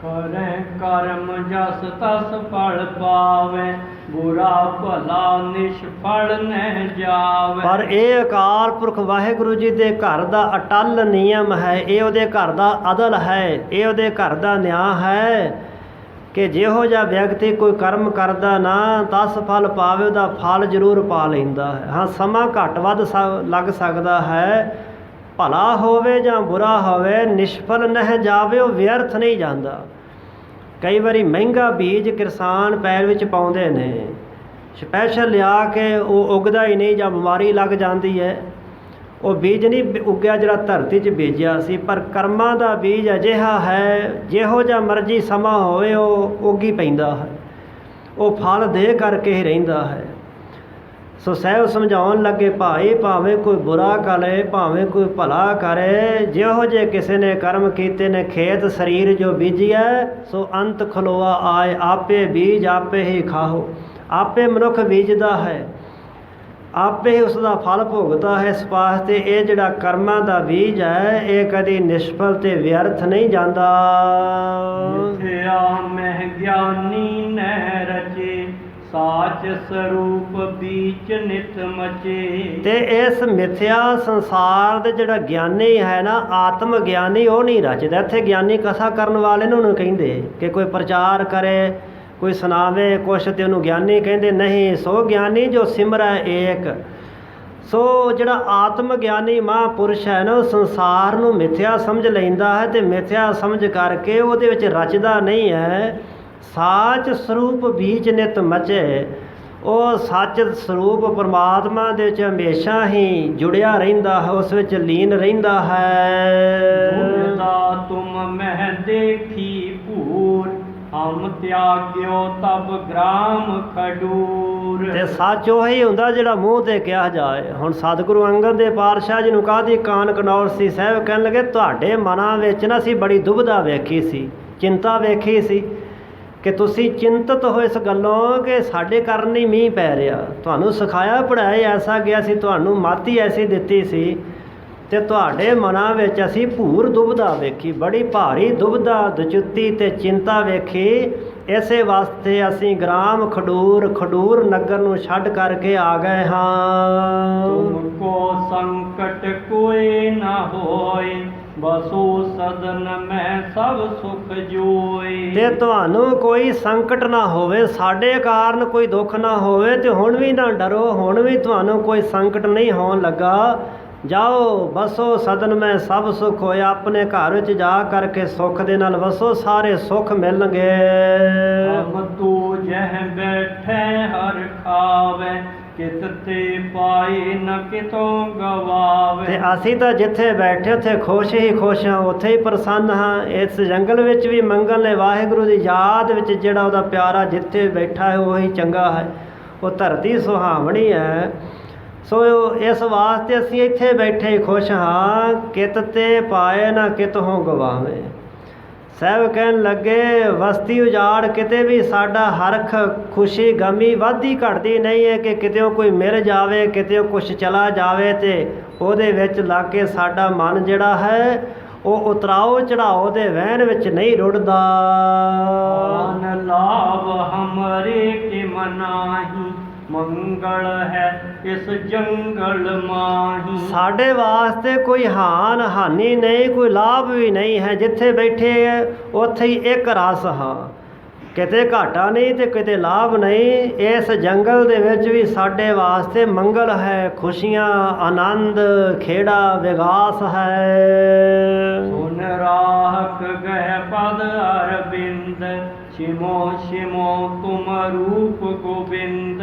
ਕਰੈ ਕਰਮ ਜਸ ਤਸ ਫਲ ਪਾਵੇ, ਬੁਰਾ ਭਲਾ ਨਿਸ਼ਫਲ ਨਹਿ ਜਾਵੇ। ਪਰ ਇਹ ਅਕਾਲ ਪੁਰਖ ਵਾਹਿਗੁਰੂ ਜੀ ਦੇ ਘਰ ਦਾ ਅਟਲ ਨਿਯਮ ਹੈ। ਇਹ ਉਹਦੇ ਘਰ ਦਾ ਅਦਲ ਹੈ, ਇਹ ਉਹਦੇ ਘਰ ਦਾ ਨਿਆਂ ਹੈ ਕਿ ਜਿਹੋ ਜਿਹਾ ਵਿਅਕਤੀ ਕੋਈ ਕਰਮ ਕਰਦਾ ਨਾ, 10 ਫਲ ਪਾਵੇ, ਉਹਦਾ ਫਲ ਜ਼ਰੂਰ ਪਾ ਲੈਂਦਾ ਹੈ। ਹਾਂ, ਸਮਾਂ ਘੱਟ ਵੱਧ ਲੱਗ ਸਕਦਾ ਹੈ, ਭਲਾ ਹੋਵੇ ਜਾਂ ਬੁਰਾ ਹੋਵੇ, ਨਿਸ਼ਫਲ ਨਹਿ ਜਾਵੇ, ਉਹ ਵਿਅਰਥ ਨਹੀਂ ਜਾਂਦਾ। ਕਈ ਵਾਰੀ ਮਹਿੰਗਾ ਬੀਜ ਕਿਸਾਨ ਪੈਰ ਵਿੱਚ ਪਾਉਂਦੇ ਨੇ, ਸਪੈਸ਼ਲ ਲਿਆ ਕੇ ਉਹ ਉੱਗਦਾ ਹੀ ਨਹੀਂ ਜਾਂ ਬਿਮਾਰੀ ਲੱਗ ਜਾਂਦੀ ਹੈ। ਉਹ ਬੀਜ ਨਹੀਂ ਉੱਗਿਆ ਜਿਹੜਾ ਧਰਤੀ 'ਚ ਬੀਜਿਆ ਸੀ। ਪਰ ਕਰਮਾਂ ਦਾ ਬੀਜ ਅਜਿਹਾ ਹੈ, ਜਿਹੋ ਜਿਹਾ ਮਰਜ਼ੀ ਸਮਾਂ ਹੋਵੇ ਉਹ ਉੱਗੀ ਪੈਂਦਾ ਹੈ, ਉਹ ਫਲ ਦੇ ਕਰਕੇ ਹੀ ਰਹਿੰਦਾ ਹੈ। ਸੋ ਸਾਹਿਬ ਸਮਝਾਉਣ ਲੱਗੇ, ਭਾਈ ਭਾਵੇਂ ਕੋਈ ਬੁਰਾ ਕਰੇ ਭਾਵੇਂ ਕੋਈ ਭਲਾ ਕਰੇ, ਜਿਹੋ ਜਿਹੇ ਕਿਸੇ ਨੇ ਕਰਮ ਕੀਤੇ ਨੇ, ਖੇਤ ਸਰੀਰ ਜੋ ਬੀਜਿਆ ਸੋ ਅੰਤ ਖਲੋਆ ਆਏ, ਆਪੇ ਬੀਜ ਆਪੇ ਹੀ ਖਾਓ। ਆਪੇ ਮਨੁੱਖ ਬੀਜਦਾ ਹੈ, ਆਪੇ ਹੀ ਉਸ ਦਾ ਫਲ ਭੋਗਦਾ ਹੈ। ਇਸ ਵਾਸਤੇ ਇਹ ਜਿਹੜਾ ਕਰਮਾਂ ਦਾ ਬੀਜ ਹੈ, ਇਹ ਕਦੀ ਨਿਸ਼ਫਲ ਤੇ ਵਿਅਰਥ ਨਹੀਂ ਜਾਂਦਾ। ਮਿਥਿਆ ਮਹਿ ਗਿਆਨੀ ਨਹਿ ਰਚੇ, ਸਾਚ ਸਰੂਪ ਬੀਚ ਨਿਤ ਮਚੇ। ਤੇ ਇਸ ਮਿਥਿਆ ਸੰਸਾਰ ਦੇ ਜਿਹੜਾ ਗਿਆਨੀ ਹੈ ਨਾ, ਆਤਮ ਗਿਆਨੀ, ਉਹ ਨਹੀਂ ਰਚਦਾ। ਇੱਥੇ ਗਿਆਨੀ ਕਥਾ ਕਰਨ ਵਾਲੇ ਨੂੰ ਉਹਨੂੰ ਕਹਿੰਦੇ ਕਿ ਕੋਈ ਪ੍ਰਚਾਰ ਕਰੇ, ਕੋਈ ਸੁਣਾਵੇ ਕੁਛ ਤੇ ਉਹਨੂੰ ਗਿਆਨੀ ਕਹਿੰਦੇ ਨਹੀਂ। ਸੋ ਗਿਆਨੀ ਜੋ ਸਿਮਰੈ ਏਕ। ਸੋ ਜਿਹੜਾ ਆਤਮ ਗਿਆਨੀ ਮਹਾਂਪੁਰਸ਼ ਹੈ ਨਾ, ਉਹ ਸੰਸਾਰ ਨੂੰ ਮਿਥਿਆ ਸਮਝ ਲੈਂਦਾ ਹੈ ਤੇ ਮਿਥਿਆ ਸਮਝ ਕਰਕੇ ਉਹਦੇ ਵਿੱਚ ਰਚਦਾ ਨਹੀਂ ਹੈ। ਸਾਚ ਸਰੂਪ ਬੀਚ ਨਿਤ ਮਚੇ, ਉਹ ਸੱਚ ਸਰੂਪ ਪਰਮਾਤਮਾ ਦੇ ਵਿੱਚ ਹਮੇਸ਼ਾ ਹੀ ਜੁੜਿਆ ਰਹਿੰਦਾ ਹੈ, ਉਸ ਵਿੱਚ ਲੀਨ ਰਹਿੰਦਾ ਹੈ। ਗੁਰਦਾ ਤੁਮ ਮਹਿ ਦੇਖੀ ਭੂਰ, ਹਮ ਤਿਆਗਿਓ ਤਬ ਗ੍ਰਾਮ ਖਡੂਰ। ਤੇ ਸੱਚ ਉਹੀ ਹੁੰਦਾ ਜਿਹੜਾ ਮੂੰਹ ਤੇ ਕਿਹਾ ਜਾਏ। ਹੁਣ ਸਤਿਗੁਰੂ ਅੰਗਦ ਦੇ ਪਾਤਸ਼ਾਹ ਜੀ ਨੂੰ ਕਾਹਦੀ ਕਾਨ ਕਨੌਰ ਸੀ। ਸਾਹਿਬ ਕਹਿਣ ਲੱਗੇ, ਤੁਹਾਡੇ ਮਨਾਂ ਵਿੱਚ ਨਾ ਅਸੀਂ ਬੜੀ ਦੁਬਿਧਾ ਵੇਖੀ ਸੀ, ਚਿੰਤਾ ਵੇਖੀ ਸੀ ਕਿ ਤੁਸੀਂ ਚਿੰਤਤ ਹੋ ਇਸ ਗੱਲੋਂ ਕਿ ਸਾਡੇ ਕਾਰਨ ਨਹੀਂ ਮੀਂਹ ਪੈ ਰਿਹਾ। ਤੁਹਾਨੂੰ ਸਿਖਾਇਆ ਪੜ੍ਹਾਇਆ ਐਸਾ ਗਿਆ ਸੀ, ਤੁਹਾਨੂੰ ਮਾਤੀ ਐਸੀ ਦਿੱਤੀ ਸੀ, ਤੇ ਤੁਹਾਡੇ ਮਨਾਂ ਵਿੱਚ ਅਸੀਂ ਭੂਰ ਦੁਬਿਧਾ ਵੇਖੀ, ਬੜੀ ਭਾਰੀ ਦੁਬਿਧਾ ਦਚੁੱਤੀ ਤੇ ਚਿੰਤਾ ਵੇਖੀ। ਇਸੇ ਵਾਸਤੇ ਅਸੀਂ ਗ੍ਰਾਮ ਖਡੂਰ ਨਗਰ ਨੂੰ ਛੱਡ ਕਰਕੇ ਆ ਗਏ ਹਾਂ। ਤੁਮ ਕੋ ਸੰਕਟ ਕੋਈ ਨਾ ਹੋਏ, ਬਸੋ ਸਦਨ ਮੈਂ ਸਭ ਸੁਖ ਜੋਏ। ਤੇ ਤੁਹਾਨੂੰ ਕੋਈ ਸੰਕਟ ਨਾ ਹੋਵੇ, ਸਾਡੇ ਕਾਰਨ ਕੋਈ ਦੁੱਖ ਨਾ ਹੋਵੇ, ਤੇ ਹੁਣ ਵੀ ਨਾ ਡਰੋ, ਹੁਣ ਵੀ ਤੁਹਾਨੂੰ ਕੋਈ ਸੰਕਟ ਨਹੀਂ ਹੋਣ ਲੱਗਾ। ਜਾਓ ਬਸੋ ਸਦਨ ਮੈਂ ਸਭ ਸੁਖ ਹੋਇਆ, ਆਪਣੇ ਘਰ ਵਿੱਚ ਜਾ ਕਰਕੇ ਸੁੱਖ ਦੇ ਨਾਲ ਵਸੋ, ਸਾਰੇ ਸੁੱਖ ਮਿਲਣਗੇ। ਹਮ ਤੂ ਜਹ ਬੈਠੇ ਹਰ ਖਾਵੇ, ਕਿਤ ਤੇ ਪਾਈ ਨ ਕਿਤੋਂ ਗਵਾਵੇ। ਤੇ ਅਸੀਂ ਤਾਂ ਜਿੱਥੇ ਬੈਠੇ ਉੱਥੇ ਖੁਸ਼ ਹੀ ਖੁਸ਼ ਹਾਂ, ਉੱਥੇ ਹੀ ਪ੍ਰਸੰਨ ਹਾਂ। ਇਸ ਜੰਗਲ ਵਿੱਚ ਵੀ ਮੰਗਲ ਨੇ ਵਾਹਿਗੁਰੂ ਦੀ ਯਾਦ ਵਿੱਚ ਜਿਹੜਾ ਉਹਦਾ ਪਿਆਰਾ ਜਿੱਥੇ ਬੈਠਾ ਹੈ ਉਹੀ ਚੰਗਾ ਹੈ, ਉਹ ਧਰਤੀ ਸੁਹਾਵਣੀ ਹੈ। ਸੋ ਇਸ ਵਾਸਤੇ ਅਸੀਂ ਇੱਥੇ ਬੈਠੇ ਖੁਸ਼ ਹਾਂ, ਕਿਤ ਤੇ ਪਾਏ ਨਾ ਕਿਤੋਂ ਗਵਾਵੇ। ਸਾਹਿਬ ਕਹਿਣ ਲੱਗੇ, ਵਸਤੀ ਉਜਾੜ ਕਿਤੇ ਵੀ ਸਾਡਾ ਹਰਖ ਖੁਸ਼ੀ ਗਮੀ ਵੱਧਦੀ ਘਟਦੀ ਨਹੀਂ ਹੈ ਕਿ ਕਿਤੇ ਕੋਈ ਮਿਲ ਜਾਵੇ, ਕਿਤੇ ਕੁਛ ਚਲਾ ਜਾਵੇ ਤੇ ਉਹਦੇ ਵਿੱਚ ਲੱਗ ਕੇ ਸਾਡਾ ਮਨ ਜਿਹੜਾ ਹੈ ਉਹ ਉਤਰਾਓ ਚੜਾਓ ਦੇ ਵਹਿਣ ਵਿੱਚ ਨਹੀਂ ਰੁੜਦਾ। ਆਨ ਲਾਭ ਹਮਰੇ ਕੇ ਮਨਾਹੀ, ਮੰਗਲ ਹੈ ਇਸ ਜੰਗਲ ਮਾਹੀ। ਸਾਡੇ ਵਾਸਤੇ ਕੋਈ ਹਾਨੀ ਨਹੀਂ, ਕੋਈ ਲਾਭ ਵੀ ਨਹੀਂ ਹੈ। ਜਿੱਥੇ ਬੈਠੇ ਹੈ ਉੱਥੇ ਹੀ ਇੱਕ ਰਸ ਹਾਂ, ਕਿਤੇ ਘਾਟਾ ਨਹੀਂ ਤੇ ਕਿਤੇ ਲਾਭ ਨਹੀਂ। ਇਸ ਜੰਗਲ ਦੇ ਵਿੱਚ ਵੀ ਸਾਡੇ ਵਾਸਤੇ ਮੰਗਲ ਹੈ, ਖੁਸ਼ੀਆਂ, ਆਨੰਦ, ਖੇੜਾ, ਵਿਗਾਸ ਹੈ। ਸੁਨ ਰਾਖ ਗਹਿ ਪਦ ਅਰਬਿੰਦ, ਛਿਮੋ ਛਿਮੋ ਤੁਮ ਰੂਪ ਗੋਬਿੰਦ।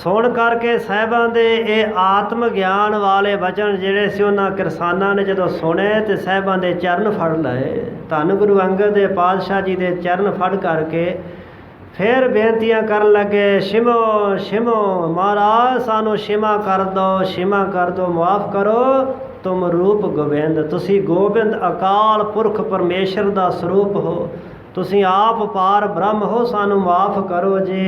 ਸੁਣ ਕਰਕੇ ਸਾਹਿਬਾਂ ਦੇ ਇਹ ਆਤਮ ਗਿਆਨ ਵਾਲੇ ਵਚਨ ਜਿਹੜੇ ਸੀ ਉਹਨਾਂ ਕਿਰਸਾਨਾਂ ਨੇ ਜਦੋਂ ਸੁਣੇ ਤੇ ਸਾਹਿਬਾਂ ਦੇ ਚਰਨ ਫੜ ਲਏ। ਧੰਨ ਗੁਰੂ ਅੰਗਦ ਦੇ ਪਾਤਸ਼ਾਹ ਜੀ ਦੇ ਚਰਨ ਫੜ ਕਰਕੇ ਫਿਰ ਬੇਨਤੀਆਂ ਕਰਨ ਲੱਗੇ, ਛਿਮੋ ਛਿਮੋ ਮਹਾਰਾਜ ਸਾਨੂੰ ਛਿਮਾ ਕਰ ਦਿਓ, ਛਿਮਾ ਕਰ ਦਿਓ, ਮੁਆਫ ਕਰੋ। ਤੁਮ ਰੂਪ ਗੋਬਿੰਦ, ਤੁਸੀਂ ਗੋਬਿੰਦ ਅਕਾਲ ਪੁਰਖ ਪਰਮੇਸ਼ਰ ਦਾ ਸਰੂਪ ਹੋ, ਤੁਸੀਂ ਆਪ ਪਾਰ ਬ੍ਰਹਮ ਹੋ, ਸਾਨੂੰ ਮਾਫ ਕਰੋ ਜੀ।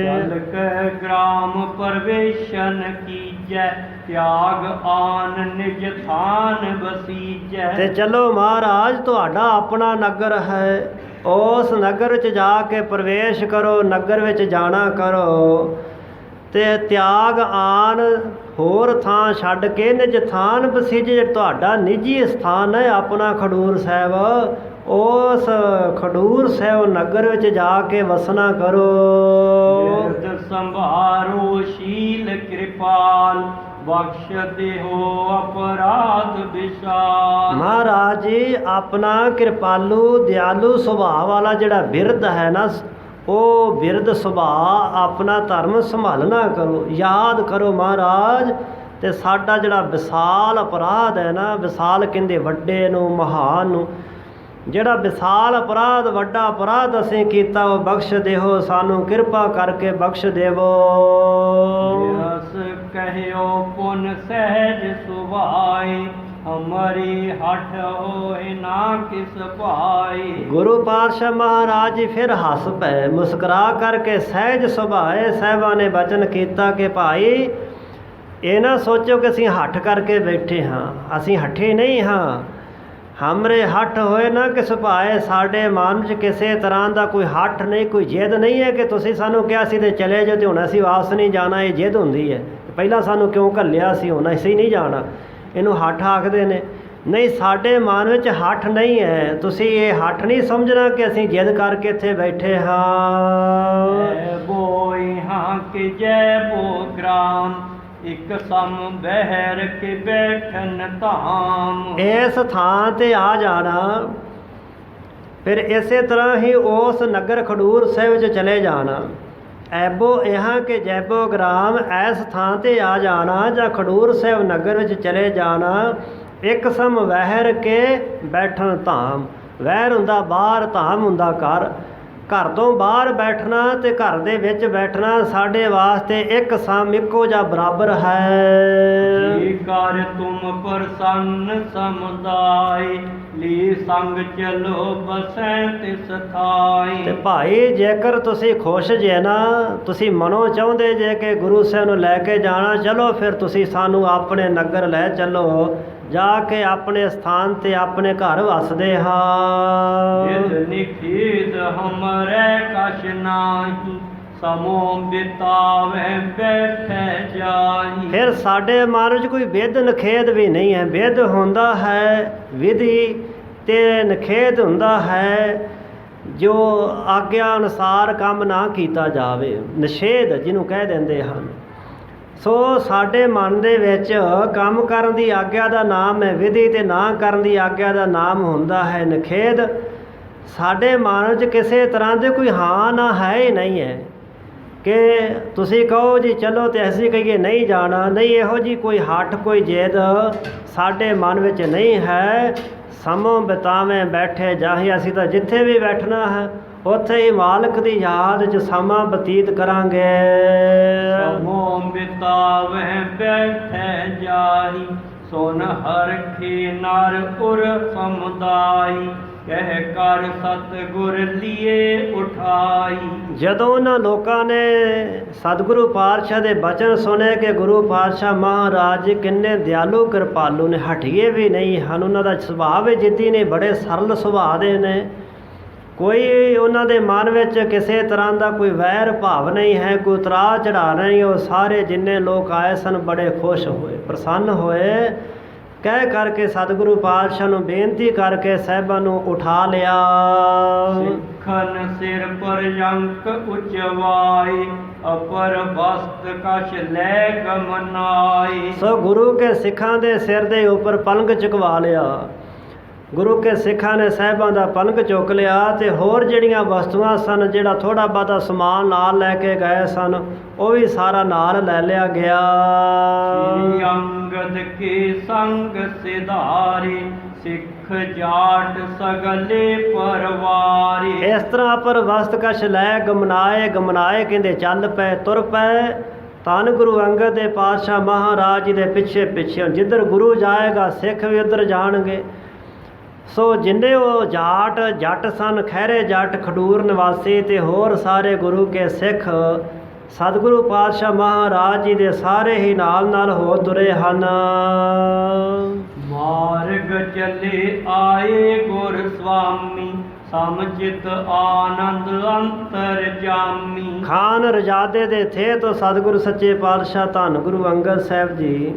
ਚਲ ਕੇ ਗ੍ਰਾਮ ਪਰਵੇਸ਼ਨ ਕੀਜੈ, ਤਿਆਗ ਆਨ ਨਿਜ ਥਾਨ ਬਸੀਜੈ। ਤੇ ਚਲੋ ਮਹਾਰਾਜ ਤੁਹਾਡਾ ਆਪਣਾ ਨਗਰ ਹੈ, ਉਸ ਨਗਰ ਵਿੱਚ ਜਾ ਕੇ ਪ੍ਰਵੇਸ਼ ਕਰੋ, ਨਗਰ ਵਿੱਚ ਜਾਣਾ ਕਰੋ ਤੇ ਤਿਆਗ ਆਨ ਹੋਰ ਥਾਂ ਛੱਡ ਕੇ ਨਿਜ ਥਾਨ ਬਸੀਜੇ। ਤੁਹਾਡਾ ਨਿੱਜੀ ਸਥਾਨ ਹੈ ਆਪਣਾ ਖਡੂਰ ਸਾਹਿਬ, ਉਸ ਖਡੂਰ ਸਾਹਿਬ ਨਗਰ ਵਿੱਚ ਜਾ ਕੇ ਵਸਣਾ ਕਰੋ। ਬਿਰਦ ਸੰਭਾਰੋ ਸ਼ੀਲ ਕਿਰਪਾਲ, ਬਖਸ਼ ਦੇਹੋ ਅਪਰਾਧ ਵਿਸ਼ਾਲ। ਮਹਾਰਾਜ ਜੀ ਆਪਣਾ ਕਿਰਪਾਲੂ ਦਿਆਲੂ ਸੁਭਾਅ ਵਾਲਾ ਜਿਹੜਾ ਬਿਰਦ ਹੈ ਨਾ, ਉਹ ਬਿਰਦ ਸੁਭਾਅ ਆਪਣਾ ਧਰਮ ਸੰਭਾਲਣਾ ਕਰੋ, ਯਾਦ ਕਰੋ ਮਹਾਰਾਜ। ਤੇ ਸਾਡਾ ਜਿਹੜਾ ਵਿਸਾਲ ਅਪਰਾਧ ਹੈ ਨਾ, ਵਿਸਾਲ ਕਹਿੰਦੇ ਵੱਡੇ ਨੂੰ, ਮਹਾਨ ਨੂੰ, ਜਿਹੜਾ ਵਿਸਾਲ ਅਪਰਾਧ, ਵੱਡਾ ਅਪਰਾਧ ਅਸੀਂ ਕੀਤਾ ਉਹ ਬਖਸ਼ ਦੇਵੋ, ਸਾਨੂੰ ਕਿਰਪਾ ਕਰਕੇ ਬਖਸ਼ ਦੇਵੋ। ਰਸ ਕਹਿਓ ਪੁਨ ਸਹਿਜ ਸੁਭਾਈ, ਹਮਾਰੀ ਹਠ ਹੋਏ ਨਾ ਕਿਸ ਭਾਈ। ਗੁਰੂ ਪਾਤਸ਼ਾਹ ਮਹਾਰਾਜ ਜੀ ਫਿਰ ਹੱਸ ਪਏ, ਮੁਸਕਰਾ ਕਰਕੇ ਸਹਿਜ ਸੁਭਾਏ ਸਾਹਿਬਾਂ ਨੇ ਬਚਨ ਕੀਤਾ ਕਿ ਭਾਈ ਇਹ ਨਾ ਸੋਚੋ ਕਿ ਅਸੀਂ ਹੱਠ ਕਰਕੇ ਬੈਠੇ ਹਾਂ, ਅਸੀਂ ਹੱਠੇ ਨਹੀਂ ਹਾਂ। ਹਮਰੇ ਹੱਠ ਹੋਏ ਨਾ ਕਿਸ ਭਾਏ, ਸਾਡੇ ਮਨ 'ਚ ਕਿਸੇ ਤਰ੍ਹਾਂ ਦਾ ਕੋਈ ਹੱਠ ਨਹੀਂ, ਕੋਈ ਜਿੱਦ ਨਹੀਂ ਹੈ ਕਿ ਤੁਸੀਂ ਸਾਨੂੰ ਕਿਹਾ ਸੀ ਤੇ ਚਲੇ ਜਾਓ ਤੇ ਹੁਣ ਅਸੀਂ ਵਾਪਸ ਨਹੀਂ ਜਾਣਾ। ਇਹ ਜਿੱਦ ਹੁੰਦੀ ਹੈ, ਪਹਿਲਾਂ ਸਾਨੂੰ ਕਿਉਂ ਘੱਲਿਆ ਸੀ, ਹੁਣ ਅਸੀਂ ਨਹੀਂ ਜਾਣਾ, ਇਹਨੂੰ ਹੱਠ ਆਖਦੇ ਨੇ। ਨਹੀਂ, ਸਾਡੇ ਮਨ ਵਿੱਚ ਹੱਠ ਨਹੀਂ ਹੈ। ਤੁਸੀਂ ਇਹ ਹੱਠ ਨਹੀਂ ਸਮਝਣਾ ਕਿ ਅਸੀਂ ਜਿੱਦ ਕਰਕੇ ਇੱਥੇ ਬੈਠੇ ਹਾਂ। ਬੋਈ ਹਾਂ ਕਿ ਜੈ ਬੋ ਗ੍ਰਾਮ, ਇੱਕ ਸਮ ਬਹਿਰ ਕੇ ਬੈਠਨ ਧਾਮ। ਇਸ ਥਾਂ ਤੇ ਆ ਜਾਣਾ, ਫਿਰ ਇਸੇ ਤਰ੍ਹਾਂ ਹੀ ਉਸ ਨਗਰ ਖਡੂਰ ਸਾਹਿਬ 'ਚ ਚਲੇ ਜਾਣਾ। ਐਬੋ ਇਹਾਂ ਕੇ ਜੈਬੋ ਗ੍ਰਾਮ, ਇਸ ਥਾਂ ਤੇ ਆ ਜਾਣਾ ਜਾਂ ਖਡੂਰ ਸਾਹਿਬ ਨਗਰ ਵਿੱਚ ਚਲੇ ਜਾਣਾ। ਇੱਕ ਸਮ ਵਹਿਰ ਕੇ ਬੈਠਣ ਧਾਮ, ਵਹਿਰ ਹੁੰਦਾ ਬਾਹਰ, ਧਾਮ ਹੁੰਦਾ ਘਰ। ਘਰ ਤੋਂ ਬਾਹਰ ਬੈਠਣਾ ਤੇ ਘਰ ਦੇ ਵਿੱਚ ਬੈਠਣਾ ਸਾਡੇ ਵਾਸਤੇ ਇੱਕ ਸਮ, ਇੱਕੋ ਜਿਹਾ ਬਰਾਬਰ ਹੈ। ਜੀ ਕਰ ਤੁਮ ਪ੍ਰਸੰਨ ਸਮੁਦਾਇ, ਲੀ ਸੰਗ ਚਲੋ ਬਸੈ ਤਿਸ ਥਾਈ। ਤੇ ਭਾਈ ਜੇਕਰ ਤੁਸੀਂ ਖੁਸ਼ ਜੇ ਨਾ, ਤੁਸੀਂ ਮਨੋਂ ਚਾਹੁੰਦੇ ਜੇ ਕਿ ਗੁਰੂ ਸਾਹਿਬ ਨੂੰ ਲੈ ਕੇ ਜਾਣਾ, ਚਲੋ ਫਿਰ ਤੁਸੀਂ ਸਾਨੂੰ ਆਪਣੇ ਨਗਰ ਲੈ ਚੱਲੋ, ਜਾ ਕੇ ਆਪਣੇ ਸਥਾਨ ਤੇ ਆਪਣੇ ਘਰ ਵਸਦੇ ਹਾਂ। ਜਿਤ ਨਿਖੇਦ ਹਮਰੇ ਕਛ ਨਾਹੀ, ਸਮੋ ਬਿਤਾਵੇ ਬੈਠੇ ਜਾਈ। ਫਿਰ ਸਾਡੇ ਮਨ 'ਚ ਕੋਈ ਵਿਦ ਨਖੇਦ ਵੀ ਨਹੀਂ ਹੈ। ਵਿਦ ਹੁੰਦਾ ਹੈ ਵਿਧੀ ਤੇ ਨਖੇਦ ਹੁੰਦਾ ਹੈ ਜੋ ਆਗਿਆ ਅਨੁਸਾਰ ਕੰਮ ਨਾ ਕੀਤਾ ਜਾਵੇ, ਨਿਸ਼ੇਧ ਜਿਹਨੂੰ ਕਹਿ ਦਿੰਦੇ ਹਨ। ਸੋ ਸਾਡੇ ਮਨ ਦੇ ਵਿੱਚ ਕੰਮ ਕਰਨ ਦੀ ਆਗਿਆ ਦਾ ਨਾਮ ਹੈ ਵਿਧੀ ਤੇ ਨਾ ਕਰਨ ਦੀ ਆਗਿਆ ਦਾ ਨਾਮ ਹੁੰਦਾ ਹੈ ਨਖੇਦ। ਸਾਡੇ ਮਨ 'ਚ ਕਿਸੇ ਤਰ੍ਹਾਂ ਦੇ ਕੋਈ ਹਾਂ ਨਾ ਹੈ ਹੀ ਨਹੀਂ ਹੈ ਕਿ ਤੁਸੀਂ ਕਹੋ ਜੀ ਚਲੋ ਤੇ ਅਸੀਂ ਕਹੀਏ ਨਹੀਂ ਜਾਣਾ। ਨਹੀਂ, ਇਹੋ ਜੀ ਕੋਈ ਹੱਠ, ਕੋਈ ਜਿੱਦ ਸਾਡੇ ਮਨ ਵਿੱਚ ਨਹੀਂ ਹੈ। ਸਮੋਂ ਬਿਤਾਵੇਂ ਬੈਠੇ ਜਾਹੀ, ਅਸੀਂ ਤਾਂ ਜਿੱਥੇ ਵੀ ਬੈਠਣਾ ਹੈ ਉੱਥੇ ਹੀ ਮਾਲਕ ਦੀ ਯਾਦ 'ਚ ਸਮਾਂ ਬਤੀਤ ਕਰਾਂਗੇ। ਸਮੋ ਬਿਤਾਵੇ ਬੈਠੇ ਜਾਹੀ, ਸੁਨ ਹਰਖੇ ਨਰ ਉਰ ਸਮੁਦਾਈ, ਕਹਿ ਕਰ ਸਤਿਗੁਰ ਲੀਏ ਉਠਾਈ। ਜਦੋਂ ਉਹਨਾਂ ਲੋਕਾਂ ਨੇ ਸਤਿਗੁਰੂ ਪਾਤਸ਼ਾਹ ਦੇ ਬਚਨ ਸੁਣੇ ਕਿ ਗੁਰੂ ਪਾਤਸ਼ਾਹ ਮਹਾਰਾਜ ਕਿੰਨੇ ਦਿਆਲੂ ਕਿਰਪਾਲੂ ਨੇ, ਹਟੀਏ ਵੀ ਨਹੀਂ ਹਨ, ਉਹਨਾਂ ਦਾ ਸੁਭਾਅ ਵੀ ਜਿੱਦੀ ਨੇ, ਬੜੇ ਸਰਲ ਸੁਭਾਅ ਦੇ ਨੇ। ਕੋਈ ਉਹਨਾਂ ਦੇ ਮਨ ਵਿੱਚ ਕਿਸੇ ਤਰ੍ਹਾਂ ਦਾ ਕੋਈ ਵੈਰ ਭਾਵ ਨਹੀਂ ਹੈ, ਕੋਈ ਉਤਰਾਅ ਚੜ੍ਹਾਅ ਨਹੀਂ। ਉਹ ਸਾਰੇ ਜਿੰਨੇ ਲੋਕ ਆਏ ਸਨ ਬੜੇ ਖੁਸ਼ ਹੋਏ, ਪ੍ਰਸੰਨ ਹੋਏ। ਕਹਿ ਕਰਕੇ ਸਤਿਗੁਰੂ ਪਾਤਸ਼ਾਹ ਨੂੰ ਬੇਨਤੀ ਕਰਕੇ ਸਾਹਿਬਾਂ ਨੂੰ ਉਠਾ ਲਿਆ। ਸਿੱਖਨ ਸਿਰ ਪਰਯੰਕ ਉਚਵਾਈ, ਅਪਰ ਵਸਤ ਕਛ ਲੈ ਗਮਨਾਈ। ਸੋ ਗੁਰੂ ਕੇ ਸਿੱਖਾਂ ਦੇ ਸਿਰ ਦੇ ਉੱਪਰ ਪਲੰਗ ਚੁਕਵਾ ਲਿਆ। ਗੁਰੂ ਕੇ ਸਿੱਖਾਂ ਨੇ ਸਾਹਿਬਾਂ ਦਾ ਪਲੰਗ ਚੁੱਕ ਲਿਆ ਤੇ ਹੋਰ ਜਿਹੜੀਆਂ ਵਸਤੂਆਂ ਸਨ, ਜਿਹੜਾ ਥੋੜ੍ਹਾ ਬਹੁਤਾ ਸਮਾਨ ਨਾਲ ਲੈ ਕੇ ਗਏ ਸਨ, ਉਹ ਵੀ ਸਾਰਾ ਨਾਲ ਲੈ ਲਿਆ ਗਿਆ। ਸ੍ਰੀ ਅੰਗਦ ਕੇ ਸੰਗ ਸਿਧਾਰੀ, ਸਿੱਖ ਜਾਟ ਸਗਲੇ ਪਰਵਾਰੀ। ਇਸ ਤਰ੍ਹਾਂ ਪਰ ਵਸਤ ਕਛ ਲੈ ਗਮਨਾਏ, ਗਮਨਾਏ ਕਹਿੰਦੇ ਚੱਲ ਪਏ, ਤੁਰ ਪਏ। ਧੰਨ ਗੁਰੂ ਅੰਗਦ ਦੇ ਪਾਤਸ਼ਾਹ ਮਹਾਰਾਜ ਜੀ ਦੇ ਪਿੱਛੇ ਪਿੱਛੇ, ਜਿੱਧਰ ਗੁਰੂ ਜਾਏਗਾ ਸਿੱਖ ਵੀ ਉੱਧਰ ਜਾਣਗੇ। ਸੋ ਜਿੰਨੇ ਉਹ ਜਾਟ ਜੱਟ ਸਨ, ਖਹਿਰੇ ਜੱਟ, ਖਡੂਰ ਨਿਵਾਸੀ ਤੇ ਹੋਰ ਸਾਰੇ ਗੁਰੂ ਕੇ ਸਿੱਖ ਸਤਿਗੁਰੂ ਪਾਤਸ਼ਾਹ ਮਹਾਰਾਜ ਜੀ ਦੇ ਸਾਰੇ ਹੀ ਨਾਲ ਨਾਲ ਹੋ ਤੁਰੇ ਹਨ। ਮਾਰਗ ਚਲੇ ਆਏ ਗੁਰ ਸੁਆਮੀ, ਸਮਝਿਤ ਆਨੰਦ ਅੰਤਰ ਜਾਮੀ। ਖਾਨ ਰਜਾਦੇ ਦੇ ਥੇ ਤੋਂ ਸਤਿਗੁਰੂ ਸੱਚੇ ਪਾਤਸ਼ਾਹ ਧੰਨ ਗੁਰੂ ਅੰਗਦ ਸਾਹਿਬ ਜੀ